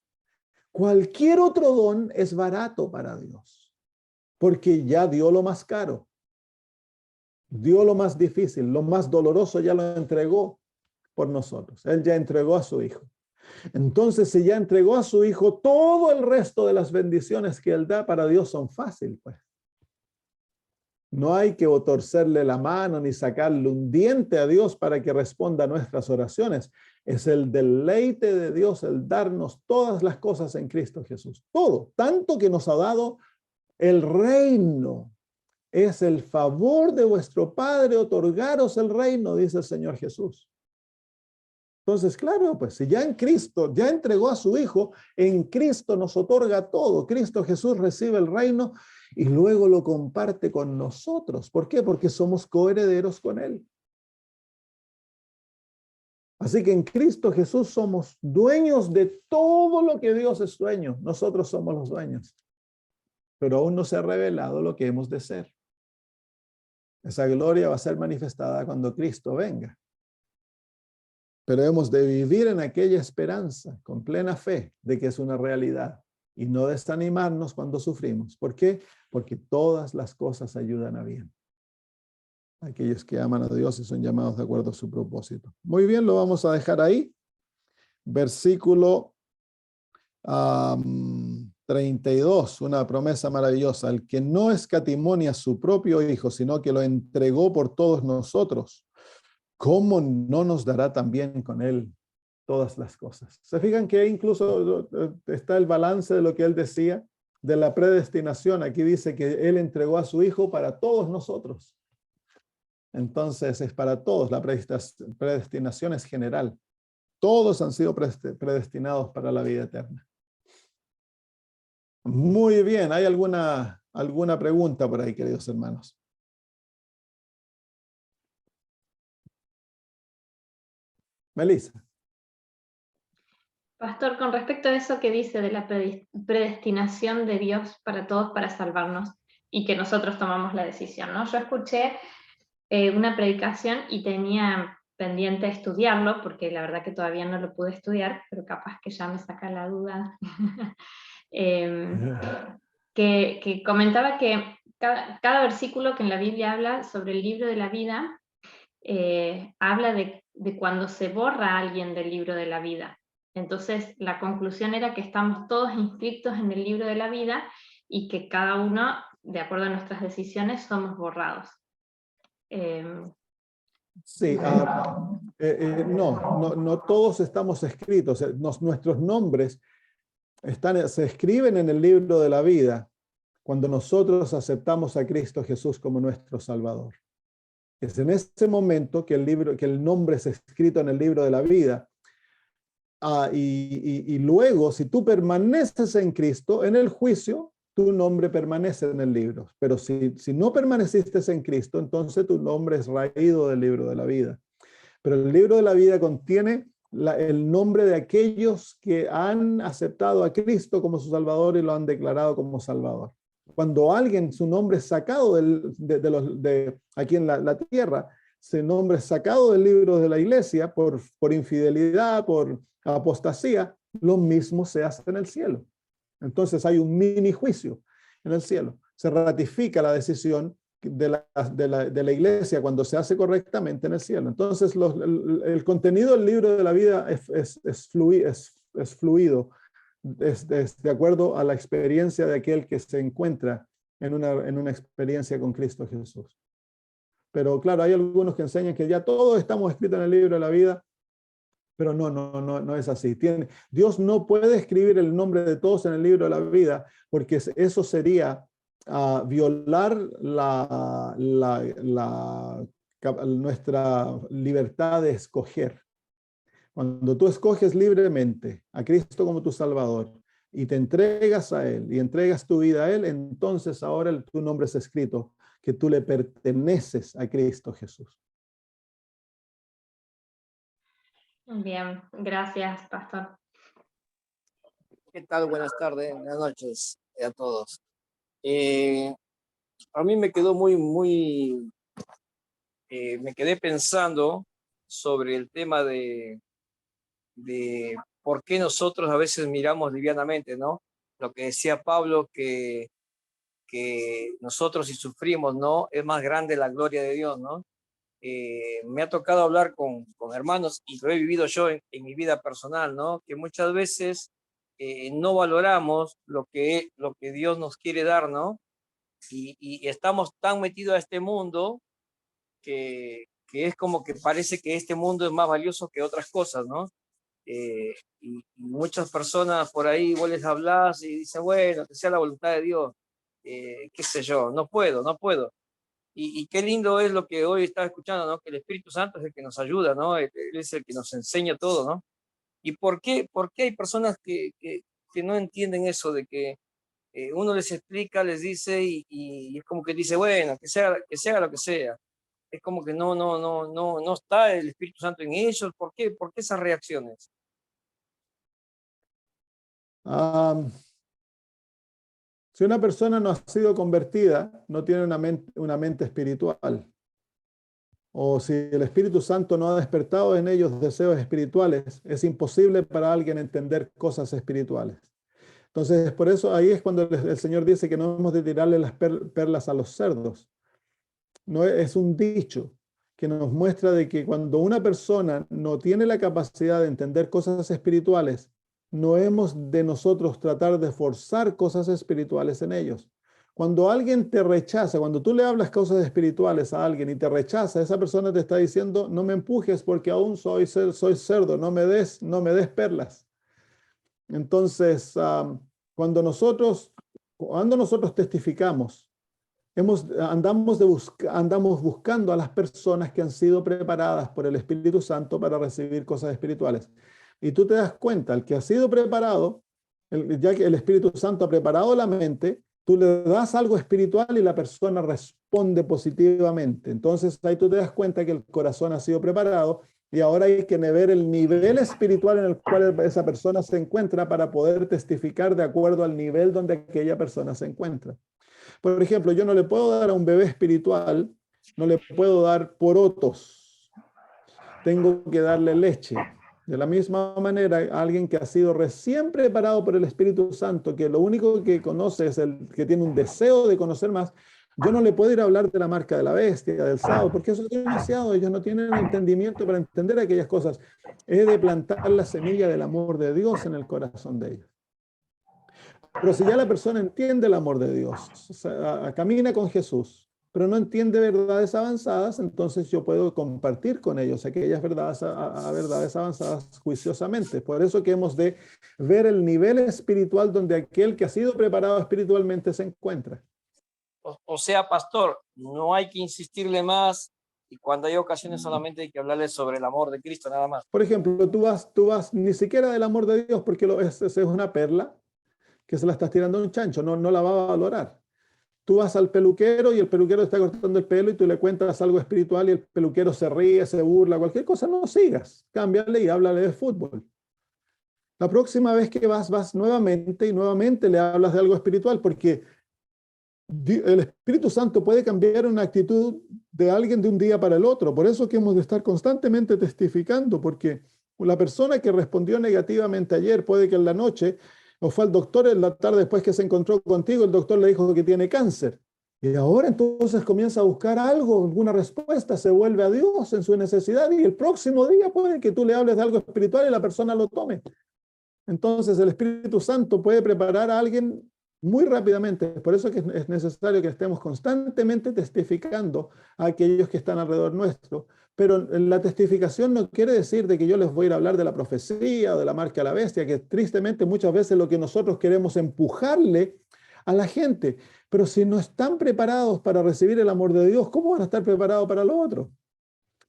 cualquier otro don es barato para Dios, porque ya dio lo más caro, dio lo más difícil, lo más doloroso ya lo entregó por nosotros. Él ya entregó a su Hijo. Entonces, si ya entregó a su Hijo, todo el resto de las bendiciones que Él da para Dios son fáciles, pues. No hay que torcerle la mano ni sacarle un diente a Dios para que responda a nuestras oraciones. Es el deleite de Dios el darnos todas las cosas en Cristo Jesús. Todo, tanto que nos ha dado el reino. Es el favor de vuestro Padre otorgaros el reino, dice el Señor Jesús. Entonces, claro, pues si ya en Cristo, ya entregó a su Hijo, en Cristo nos otorga todo. Cristo Jesús recibe el reino y luego lo comparte con nosotros. ¿Por qué? Porque somos coherederos con Él. Así que en Cristo Jesús somos dueños de todo lo que Dios es dueño. Nosotros somos los dueños. Pero aún no se ha revelado lo que hemos de ser. Esa gloria va a ser manifestada cuando Cristo venga. Pero hemos de vivir en aquella esperanza, con plena fe, de que es una realidad. Y no desanimarnos cuando sufrimos. ¿Por qué? Porque todas las cosas ayudan a bien. aquellos que aman a Dios y son llamados de acuerdo a su propósito. Muy bien, lo vamos a dejar ahí. Versículo 32, una promesa maravillosa. El que no escatimó ni a su propio Hijo, sino que lo entregó por todos nosotros, ¿cómo no nos dará también con él todas las cosas? ¿Se fijan que incluso está el balance de lo que él decía de la predestinación? Aquí dice que él entregó a su Hijo para todos nosotros. Entonces es para todos, la predestinación es general. Todos han sido predestinados para la vida eterna. Muy bien, ¿hay alguna pregunta por ahí, queridos hermanos? Melissa. Pastor, con respecto a eso que dice de la predestinación de Dios para todos para salvarnos y que nosotros tomamos la decisión, ¿no? Yo escuché una predicación y tenía pendiente estudiarlo, porque la verdad que todavía no lo pude estudiar, pero capaz que ya me saca la duda. Que comentaba que cada versículo que en la Biblia habla sobre el libro de la vida, habla de cuando se borra a alguien del libro de la vida. Entonces la conclusión era que estamos todos inscritos en el libro de la vida y que cada uno, de acuerdo a nuestras decisiones, somos borrados. Sí, no todos estamos escritos. Nuestros nombres se escriben en el libro de la vida cuando nosotros aceptamos a Cristo Jesús como nuestro Salvador. Es en ese momento que el nombre es escrito en el libro de la vida. Y luego, si tú permaneces en Cristo, en el juicio, tu nombre permanece en el libro. Pero si no permaneciste en Cristo, entonces tu nombre es raído del libro de la vida. Pero el libro de la vida contiene el nombre de aquellos que han aceptado a Cristo como su Salvador y lo han declarado como Salvador. Cuando alguien, su nombre es sacado aquí en la tierra, ese nombre es sacado del libro de la iglesia por infidelidad, por apostasía, lo mismo se hace en el cielo. Entonces hay un mini juicio en el cielo. Se ratifica la decisión de la iglesia cuando se hace correctamente en el cielo. Entonces el contenido del libro de la vida es fluido, es de acuerdo a la experiencia de aquel que se encuentra en una experiencia con Cristo Jesús. Pero claro, hay algunos que enseñan que ya todos estamos escritos en el libro de la vida, pero no es así. Dios no puede escribir el nombre de todos en el libro de la vida, porque eso sería violar nuestra libertad de escoger. Cuando tú escoges libremente a Cristo como tu Salvador y te entregas a Él y entregas tu vida a Él, entonces ahora tu nombre es escrito, que tú le perteneces a Cristo Jesús. Bien, gracias, Pastor. ¿Qué tal? Buenas tardes, buenas noches a todos. A mí me quedó me quedé pensando sobre el tema de por qué nosotros a veces miramos livianamente, ¿no? Lo que decía Pablo, que nosotros si sufrimos, ¿no? Es más grande la gloria de Dios, ¿no? Me ha tocado hablar con hermanos y lo he vivido yo en mi vida personal, ¿no? Que muchas veces no valoramos lo que Dios nos quiere dar, ¿no? Y estamos tan metidos a este mundo que es como que parece que este mundo es más valioso que otras cosas, ¿no? Y muchas personas por ahí vos les hablas y dicen, bueno, que sea la voluntad de Dios, qué sé yo, no puedo. Y qué lindo es lo que hoy estaba escuchando, ¿no? Que el Espíritu Santo es el que nos ayuda, ¿no? Él es el que nos enseña todo, ¿no? ¿Y por qué hay personas que no entienden eso de que uno les explica, les dice y es como que dice, bueno, que se haga lo que sea? Es como que no está el Espíritu Santo en ellos. ¿Por qué esas reacciones? Si una persona no ha sido convertida, no tiene una mente espiritual. O si el Espíritu Santo no ha despertado en ellos deseos espirituales, es imposible para alguien entender cosas espirituales. Entonces, por eso ahí es cuando el Señor dice que no hemos de tirarle las perlas a los cerdos. no es un dicho que nos muestra de que cuando una persona no tiene la capacidad de entender cosas espirituales, no hemos de nosotros tratar de forzar cosas espirituales en ellos. Cuando alguien te rechaza, cuando tú le hablas cosas espirituales a alguien y te rechaza, esa persona te está diciendo, no me empujes porque aún soy cerdo, no me des perlas. Entonces, cuando nosotros testificamos, andamos buscando a las personas que han sido preparadas por el Espíritu Santo para recibir cosas espirituales. Y tú te das cuenta, el que ha sido preparado, ya que el Espíritu Santo ha preparado la mente, tú le das algo espiritual y la persona responde positivamente. Entonces ahí tú te das cuenta que el corazón ha sido preparado y ahora hay que ver el nivel espiritual en el cual esa persona se encuentra para poder testificar de acuerdo al nivel donde aquella persona se encuentra. Por ejemplo, yo no le puedo dar a un bebé espiritual, no le puedo dar porotos, tengo que darle leche. De la misma manera, a alguien que ha sido recién preparado por el Espíritu Santo, que lo único que conoce es el que tiene un deseo de conocer más, yo no le puedo ir a hablar de la marca de la bestia, del sábado, porque eso es demasiado, ellos no tienen entendimiento para entender aquellas cosas. He de plantar la semilla del amor de Dios en el corazón de ellos. Pero si ya la persona entiende el amor de Dios, o sea, camina con Jesús, pero no entiende verdades avanzadas, entonces yo puedo compartir con ellos aquellas verdades, verdades avanzadas juiciosamente. Por eso que hemos de ver el nivel espiritual donde aquel que ha sido preparado espiritualmente se encuentra. O sea, pastor, no hay que insistirle más y cuando hay ocasiones solamente hay que hablarle sobre el amor de Cristo, nada más. Por ejemplo, tú vas ni siquiera del amor de Dios, porque es una perla que se la estás tirando a un chancho, no la va a valorar. Tú vas al peluquero y el peluquero está cortando el pelo y tú le cuentas algo espiritual y el peluquero se ríe, se burla, cualquier cosa, no sigas. Cámbiale y háblale de fútbol. La próxima vez que vas nuevamente y nuevamente le hablas de algo espiritual, porque el Espíritu Santo puede cambiar una actitud de alguien de un día para el otro. Por eso que hemos de estar constantemente testificando, porque la persona que respondió negativamente ayer puede que en la noche o fue al doctor en la tarde después que se encontró contigo, el doctor le dijo que tiene cáncer. Y ahora entonces comienza a buscar algo, alguna respuesta, se vuelve a Dios en su necesidad y el próximo día puede que tú le hables de algo espiritual y la persona lo tome. Entonces el Espíritu Santo puede preparar a alguien muy rápidamente. Por eso que es necesario que estemos constantemente testificando a aquellos que están alrededor nuestro. Pero la testificación no quiere decir de que yo les voy a ir a hablar de la profecía o de la marca de la bestia, que tristemente muchas veces lo que nosotros queremos empujarle a la gente. Pero si no están preparados para recibir el amor de Dios, ¿cómo van a estar preparados para lo otro?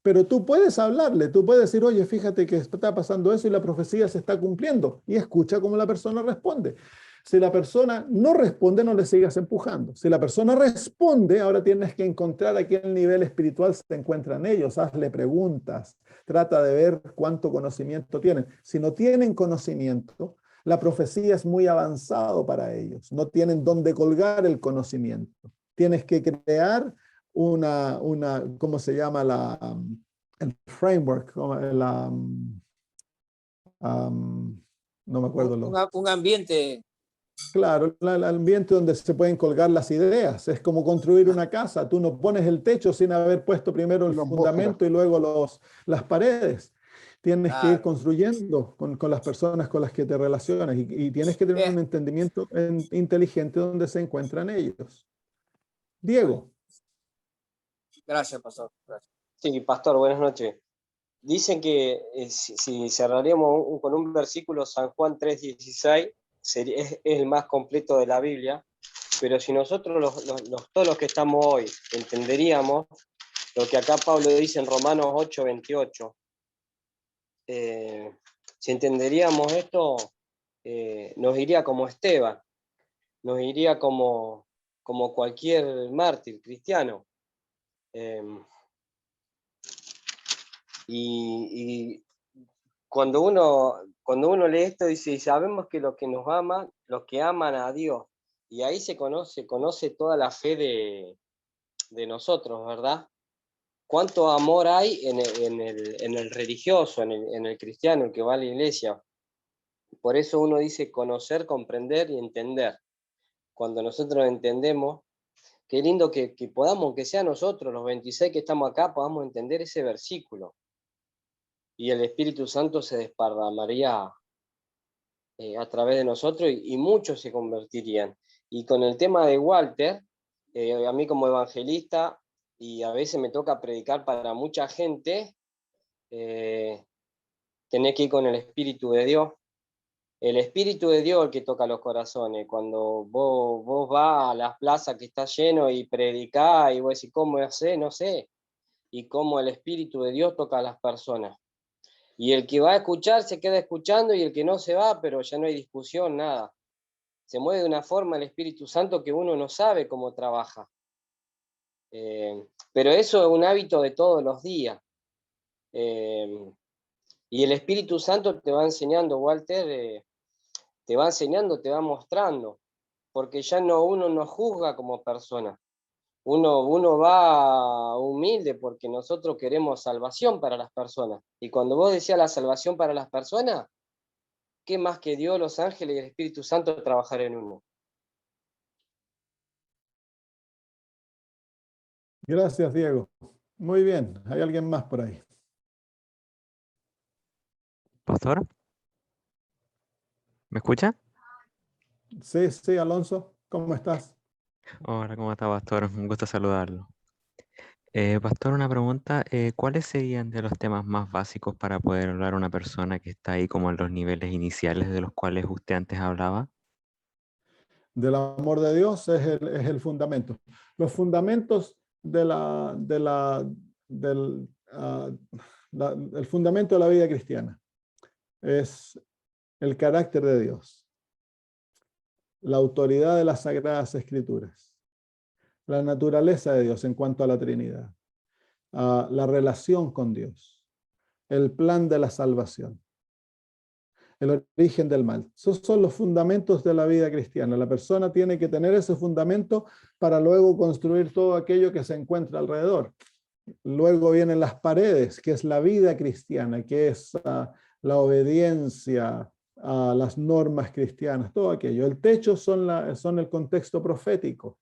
Pero tú puedes hablarle, tú puedes decir, oye, fíjate que está pasando eso y la profecía se está cumpliendo. Y escucha cómo la persona responde. Si la persona no responde, no le sigas empujando. Si la persona responde, ahora tienes que encontrar a qué nivel espiritual se encuentran ellos. Hazle preguntas. Trata de ver cuánto conocimiento tienen. Si no tienen conocimiento, la profecía es muy avanzado para ellos. No tienen dónde colgar el conocimiento. Tienes que crear ¿cómo se llama? El framework, no me acuerdo. Un ambiente. Claro, el ambiente donde se pueden colgar las ideas. Es como construir una casa. Tú no pones el techo sin haber puesto primero el fundamento y luego las paredes. Tienes que ir construyendo con las personas con las que te relacionas y tienes que tener un entendimiento inteligente donde se encuentran ellos. Diego. Gracias, pastor. Gracias. Sí, pastor, buenas noches. Dicen que si cerraríamos con un versículo, San Juan 3:16, es el más completo de la Biblia, pero si nosotros todos los que estamos hoy entenderíamos lo que acá Pablo dice en Romanos 8:28, si entenderíamos esto, nos iría como Esteban, nos iría como cualquier mártir cristiano. Y cuando uno lee esto dice, sabemos que los que nos aman, los que aman a Dios, y ahí se conoce toda la fe de nosotros, ¿verdad? ¿Cuánto amor hay en el religioso, en el cristiano, el que va a la iglesia? Por eso uno dice conocer, comprender y entender. Cuando nosotros entendemos qué lindo que podamos, que sea nosotros, los 26 que estamos acá, podamos entender ese versículo. Y el Espíritu Santo se desparramaría a través de nosotros y muchos se convertirían. Y con el tema de Walter, a mí como evangelista, y a veces me toca predicar para mucha gente, tenés que ir con el Espíritu de Dios. El Espíritu de Dios es el que toca los corazones. Cuando vos vas a las plazas que está lleno y predicás, y vos decís, ¿cómo hacer? No sé. Y cómo el Espíritu de Dios toca a las personas. Y el que va a escuchar se queda escuchando, y el que no se va, pero ya no hay discusión, nada. Se mueve de una forma el Espíritu Santo que uno no sabe cómo trabaja. Pero eso es un hábito de todos los días. Y el Espíritu Santo te va enseñando, Walter, te va enseñando, te va mostrando, porque ya uno no juzga como persona. Uno va humilde porque nosotros queremos salvación para las personas. Y cuando vos decías la salvación para las personas, ¿qué más que Dios, los ángeles y el Espíritu Santo trabajar en uno? Gracias, Diego. Muy bien. ¿Hay alguien más por ahí? Pastor, ¿me escucha? Sí, sí, Alonso. ¿Cómo estás? Hola, ¿cómo está, Pastor? Un gusto saludarlo. Pastor, una pregunta. ¿Cuáles serían de los temas más básicos para poder hablar a una persona que está ahí como en los niveles iniciales de los cuales usted antes hablaba? Del amor de Dios es el fundamento. Los fundamentos el fundamento de la vida cristiana es el carácter de Dios, la autoridad de las Sagradas Escrituras, la naturaleza de Dios en cuanto a la Trinidad, la relación con Dios, el plan de la salvación, el origen del mal. Esos son los fundamentos de la vida cristiana. La persona tiene que tener ese fundamento para luego construir todo aquello que se encuentra alrededor. Luego vienen las paredes, que es la vida cristiana, que es la obediencia a las normas cristianas, todo aquello. El techo son el contexto profético,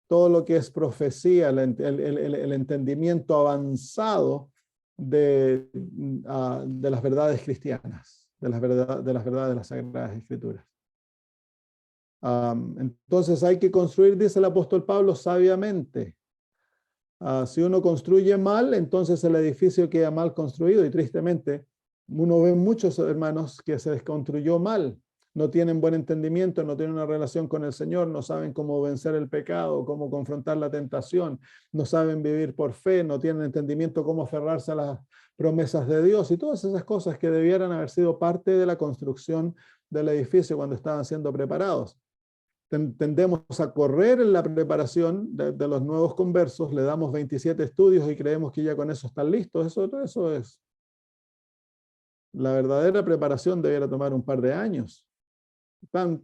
todo lo que es profecía, el entendimiento avanzado de las verdades cristianas, de las verdades de las Sagradas Escrituras. Entonces hay que construir, dice el apóstol Pablo, sabiamente. Si uno construye mal, entonces el edificio queda mal construido, y tristemente uno ve muchos hermanos que se desconstruyó mal, no tienen buen entendimiento, no tienen una relación con el Señor, no saben cómo vencer el pecado, cómo confrontar la tentación, no saben vivir por fe, no tienen entendimiento cómo aferrarse a las promesas de Dios y todas esas cosas que debieran haber sido parte de la construcción del edificio cuando estaban siendo preparados. Tendemos a correr en la preparación de los nuevos conversos, le damos 27 estudios y creemos que ya con eso están listos. Eso es. La verdadera preparación debiera tomar un par de años.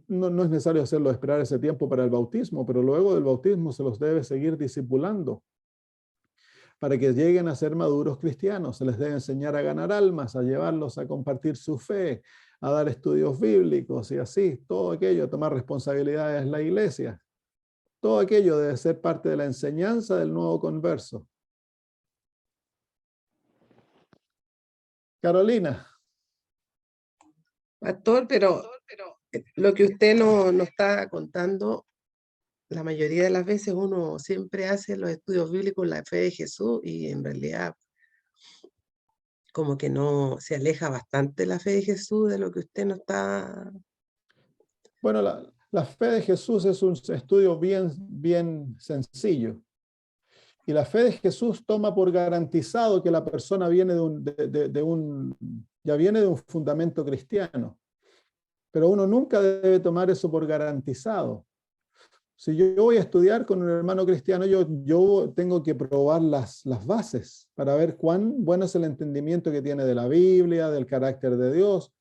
No es necesario hacerlo esperar ese tiempo para el bautismo, pero luego del bautismo se los debe seguir discipulando para que lleguen a ser maduros cristianos. Se les debe enseñar a ganar almas, a llevarlos a compartir su fe, a dar estudios bíblicos y así, todo aquello, a tomar responsabilidades en la iglesia. Todo aquello debe ser parte de la enseñanza del nuevo converso. Carolina. Pastor, pero lo que usted nos está contando, la mayoría de las veces uno siempre hace los estudios bíblicos, la fe de Jesús, y en realidad como que no se aleja bastante la fe de Jesús de lo que usted nos está... Bueno, la fe de Jesús es un estudio bien sencillo. Y la fe de Jesús toma por garantizado que la persona viene ya viene de un fundamento cristiano. Pero uno nunca debe tomar eso por garantizado. Si yo voy a estudiar con un hermano cristiano, yo tengo que probar las bases para ver cuán bueno es el entendimiento que tiene de la Biblia, del carácter de Dios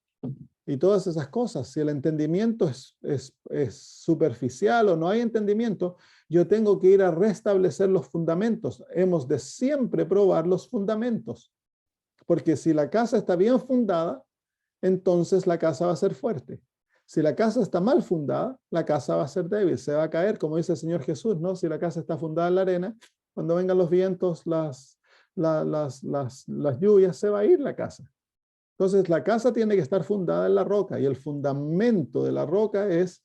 y todas esas cosas. Si el entendimiento es superficial o no hay entendimiento, yo tengo que ir a restablecer los fundamentos. Hemos de siempre probar los fundamentos, porque si la casa está bien fundada, entonces la casa va a ser fuerte. Si la casa está mal fundada, la casa va a ser débil, se va a caer, como dice el Señor Jesús, ¿no? Si la casa está fundada en la arena, cuando vengan los vientos, las lluvias, se va a ir la casa. Entonces la casa tiene que estar fundada en la roca, y el fundamento de la roca es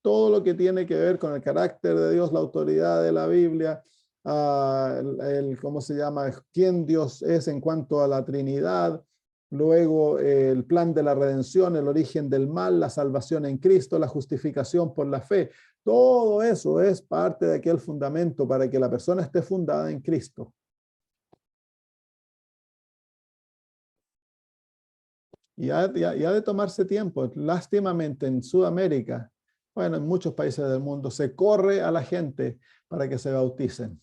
todo lo que tiene que ver con el carácter de Dios, la autoridad de la Biblia, ¿cómo se llama? Quién Dios es en cuanto a la Trinidad, luego el plan de la redención, el origen del mal, la salvación en Cristo, la justificación por la fe. Todo eso es parte de aquel fundamento para que la persona esté fundada en Cristo. Y ha de tomarse tiempo. Lástimamente en Sudamérica, bueno, en muchos países del mundo, se corre a la gente para que se bauticen.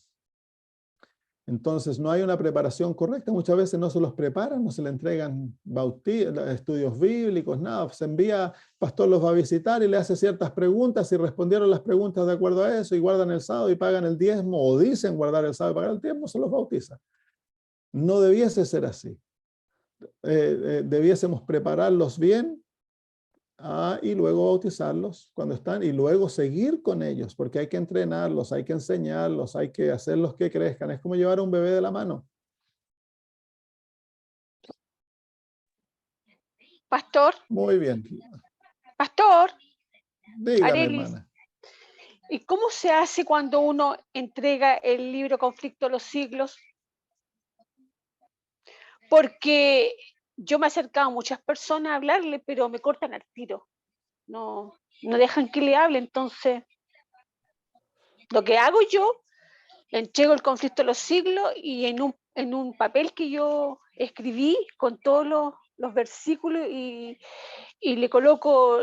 Entonces no hay una preparación correcta. Muchas veces no se los preparan, no se le entregan estudios bíblicos, nada. Se envía, pastor los va a visitar y le hace ciertas preguntas, y respondieron las preguntas de acuerdo a eso, y guardan el sábado y pagan el diezmo, o dicen guardar el sábado y pagar el diezmo, se los bautiza. No debiese ser así. Debiésemos prepararlos bien y luego bautizarlos cuando están, y luego seguir con ellos, porque hay que entrenarlos, hay que enseñarlos, hay que hacerlos que crezcan. Es como llevar a un bebé de la mano. Pastor. Muy bien. Pastor. Dígame, Arelis, hermana. ¿y cómo se hace cuando uno entrega el libro Conflicto de los Siglos? Porque yo me he acercado a muchas personas a hablarle, pero me cortan al tiro. No dejan que le hable. Entonces, lo que hago yo, entrego el Conflicto de los Siglos, y en un papel que yo escribí con todos los versículos, y le coloco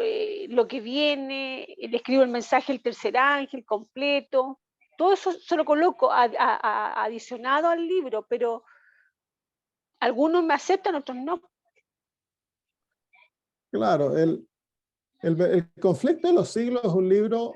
lo que viene, le escribo el mensaje del tercer ángel completo. Todo eso se lo coloco adicionado al libro, pero algunos me aceptan, otros no. Claro, el Conflicto de los Siglos es un libro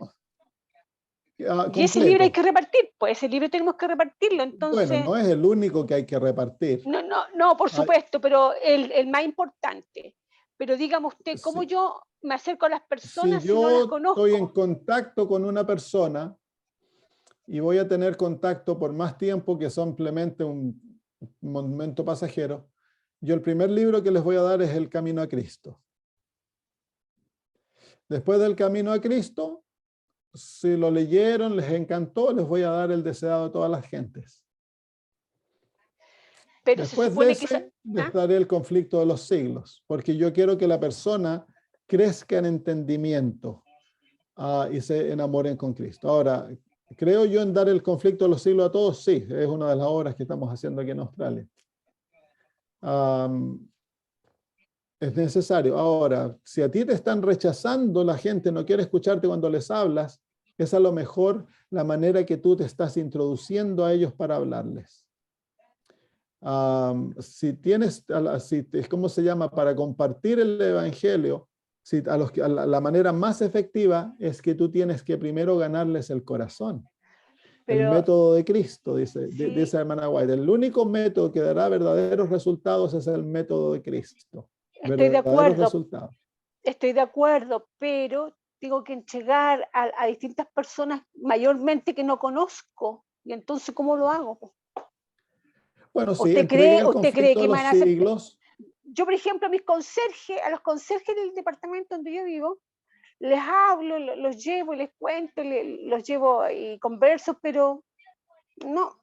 Y ese libro hay completo. que repartir, pues ese libro tenemos que repartirlo. Entonces, Bueno, no es el único que hay que repartir. No, por supuesto, pero el más importante. Pero dígame usted, ¿cómo Sí. yo me acerco a las personas Si si no las yo conozco? estoy en contacto con una persona y voy a tener contacto por más tiempo que simplemente un momento pasajero, yo el primer libro que les voy a dar es El Camino a Cristo. Después del Camino a Cristo, si lo leyeron, les encantó, les voy a dar El Deseado de todas las gentes. Pero Después se supone de que ese, les daré El Conflicto de los Siglos, porque yo quiero que la persona crezca en entendimiento y se enamoren con Cristo. Ahora, ¿creo yo en dar El Conflicto de los Siglos a todos? Sí, es una de las obras que estamos haciendo aquí en Australia. Es necesario. Ahora, si a ti te están rechazando, la gente no quiere escucharte cuando les hablas, es a lo mejor la manera que tú te estás introduciendo a ellos para hablarles. Si tienes, ¿cómo se llama? Para compartir el evangelio, la manera más efectiva es que tú tienes que primero ganarles el corazón. Pero, el método de Cristo, dice sí, hermana White. El único método que dará verdaderos resultados es el método de Cristo. Estoy de acuerdo, Resultados. estoy de acuerdo, pero tengo que entregar a distintas personas mayormente que no conozco. Y entonces, ¿cómo lo hago? Bueno, sí, ¿Usted cree que de me los van a aceptar? siglos. Yo, por ejemplo, a los conserjes del departamento donde yo vivo, les hablo, los llevo y les cuento, los llevo y converso, pero no.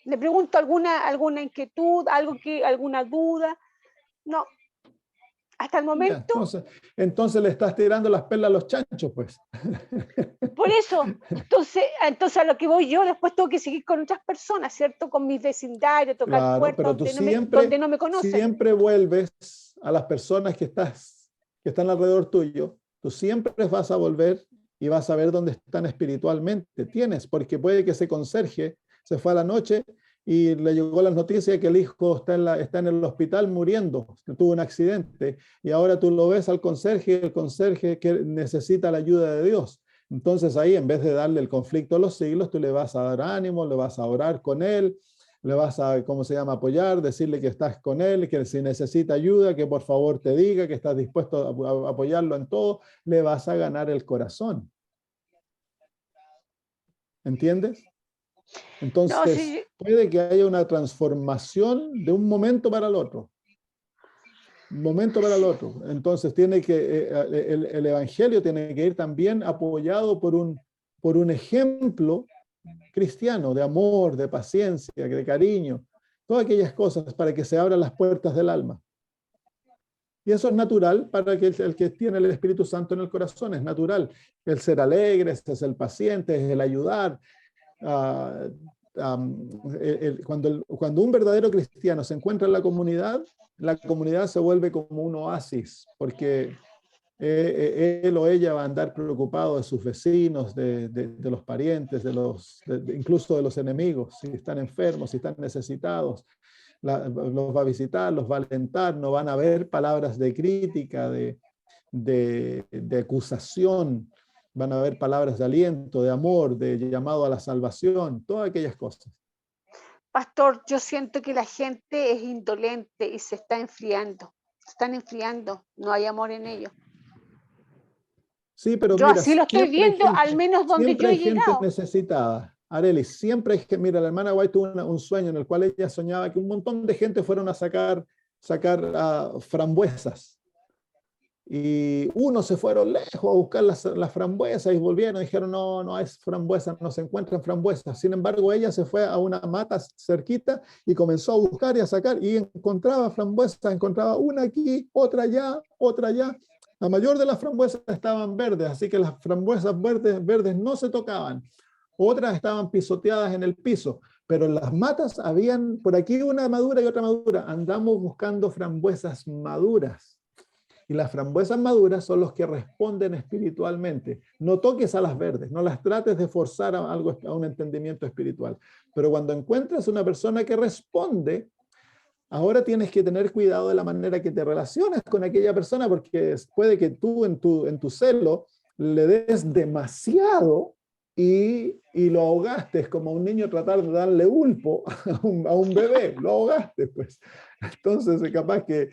Le pregunto alguna inquietud, alguna duda. No. Hasta el momento. Ya, entonces le estás tirando las perlas a los chanchos, pues. Por eso, entonces a lo que voy yo, después tengo que seguir con otras personas, ¿cierto? Con mis vecindarios, tocar Claro, puertas pero tú donde no me conocen. siempre vuelves a las personas que están alrededor tuyo. Tú siempre vas a volver y vas a ver dónde están espiritualmente. Porque puede que ese conserje se fue a la noche y le llegó las noticias que el hijo está en el hospital muriendo, que tuvo un accidente, y ahora tú lo ves al conserje, el conserje que necesita la ayuda de Dios. Entonces ahí, en vez de darle el conflicto a los siglos, tú le vas a dar ánimo, le vas a orar con él, le vas a, ¿cómo se llama?, apoyar, decirle que estás con él, que si necesita ayuda, que por favor te diga, que estás dispuesto a apoyarlo en todo, le vas a ganar el corazón. ¿Entiendes? No, Entonces, sí, puede que haya una transformación de un momento para el otro. Un momento para el otro. Entonces, tiene que, el evangelio tiene que ir también apoyado por un ejemplo cristiano de amor, de paciencia, de cariño, todas aquellas cosas para que se abran las puertas del alma. Y eso es natural para que el que tiene el Espíritu Santo en el corazón, es natural. El ser alegre, es el paciente, es el ayudar. Cuando un verdadero cristiano se encuentra en la comunidad se vuelve como un oasis, porque él o ella va a andar preocupado de sus vecinos, de los parientes, incluso de los enemigos, si están enfermos, si están necesitados. Los va a visitar, los va a alentar, no van a haber palabras de crítica, de acusación, van a haber palabras de aliento, de amor, de llamado a la salvación, todas aquellas cosas. pastor, yo siento que la gente es indolente y se está enfriando. Se están enfriando, no hay amor en ellos. Sí, pero Yo mira, así lo estoy siempre hay viendo, al menos donde siempre yo he hay gente llegado. necesitada. Arely, siempre hay que, mira, la hermana White tuvo un sueño en el cual ella soñaba que un montón de gente fueron a sacar frambuesas. Y unos se fueron lejos a buscar las frambuesas y volvieron y dijeron, no hay frambuesas, no se encuentran frambuesas. Sin embargo, ella se fue a una mata cerquita y comenzó a buscar y a sacar y encontraba frambuesas, encontraba una aquí, otra allá, otra allá. La mayor de las frambuesas estaban verdes, así que las frambuesas verdes no se tocaban. Otras estaban pisoteadas en el piso, pero en las matas habían por aquí una madura y otra madura. Andamos buscando frambuesas maduras. Y las frambuesas maduras son los que responden espiritualmente. No toques a las verdes, no las trates de forzar a un entendimiento espiritual. Pero cuando encuentras una persona que responde, ahora tienes que tener cuidado de la manera que te relacionas con aquella persona, porque puede que tú en tu celo le des demasiado y lo ahogaste. Es como un niño tratar de darle ulpo a un bebé, lo ahogaste, pues. Entonces, capaz que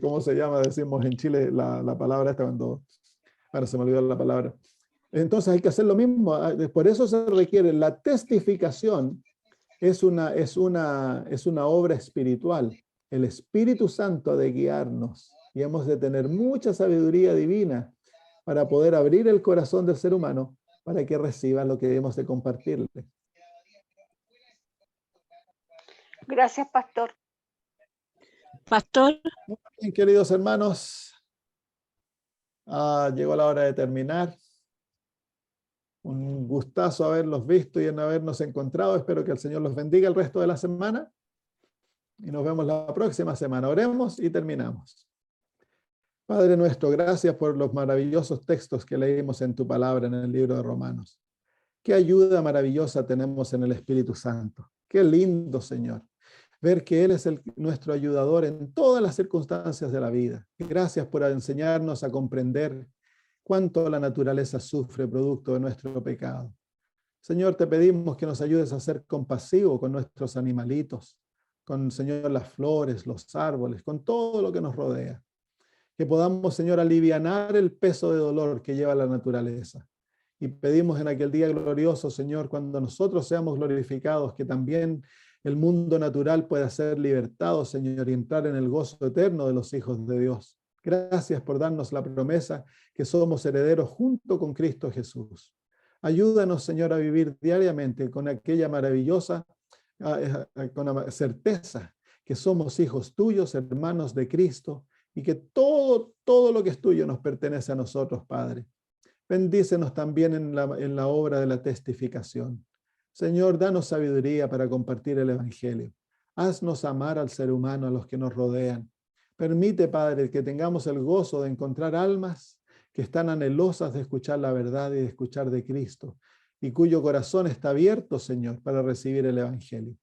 ¿cómo se llama? Decimos en Chile la palabra esta cuando, ahora se me olvidó la palabra. Entonces hay que hacer lo mismo. Por eso se requiere la testificación. Es una obra espiritual. El Espíritu Santo ha de guiarnos y hemos de tener mucha sabiduría divina para poder abrir el corazón del ser humano para que reciba lo que hemos de compartirle. Gracias, pastor. Pastor, Muy bien, queridos hermanos, llegó la hora de terminar. Un gustazo haberlos visto y en habernos encontrado. Espero que el Señor los bendiga el resto de la semana y nos vemos la próxima semana. Oremos y terminamos. Padre nuestro, gracias por los maravillosos textos que leímos en tu palabra en el libro de Romanos. Qué ayuda maravillosa tenemos en el Espíritu Santo. Qué lindo, Señor, ver que Él es nuestro ayudador en todas las circunstancias de la vida. Gracias por enseñarnos a comprender cuánto la naturaleza sufre producto de nuestro pecado. Señor, te pedimos que nos ayudes a ser compasivos con nuestros animalitos, con, Señor, las flores, los árboles, con todo lo que nos rodea. Que podamos, Señor, alivianar el peso de dolor que lleva la naturaleza. Y pedimos en aquel día glorioso, Señor, cuando nosotros seamos glorificados, que también el mundo natural pueda ser libertado, Señor, y entrar en el gozo eterno de los hijos de Dios. Gracias por darnos la promesa que somos herederos junto con Cristo Jesús. Ayúdanos, Señor, a vivir diariamente con aquella maravillosa con la certeza que somos hijos tuyos, hermanos de Cristo, y que todo lo que es tuyo nos pertenece a nosotros, Padre. Bendícenos también en la obra de la testificación. Señor, danos sabiduría para compartir el Evangelio. Haznos amar al ser humano, a los que nos rodean. Permite, Padre, que tengamos el gozo de encontrar almas que están anhelosas de escuchar la verdad y de escuchar de Cristo, y cuyo corazón está abierto, Señor, para recibir el Evangelio.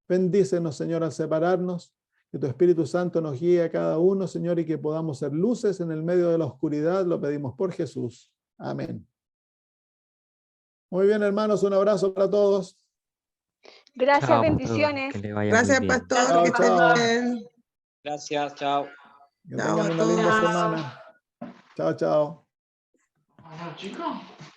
Bendícenos, Señor, al separarnos, que tu Espíritu Santo nos guíe a cada uno, Señor, y que podamos ser luces en el medio de la oscuridad. Lo pedimos por Jesús. Amén. Muy bien, hermanos, un abrazo para todos. Gracias, Chao, pastor, bendiciones. que le vaya muy Gracias, bien. pastor, Chao, que estés chao. bien. Gracias, chao. Que Chao tengan a una linda todos. semana. Chao, chao. Bueno, chicos.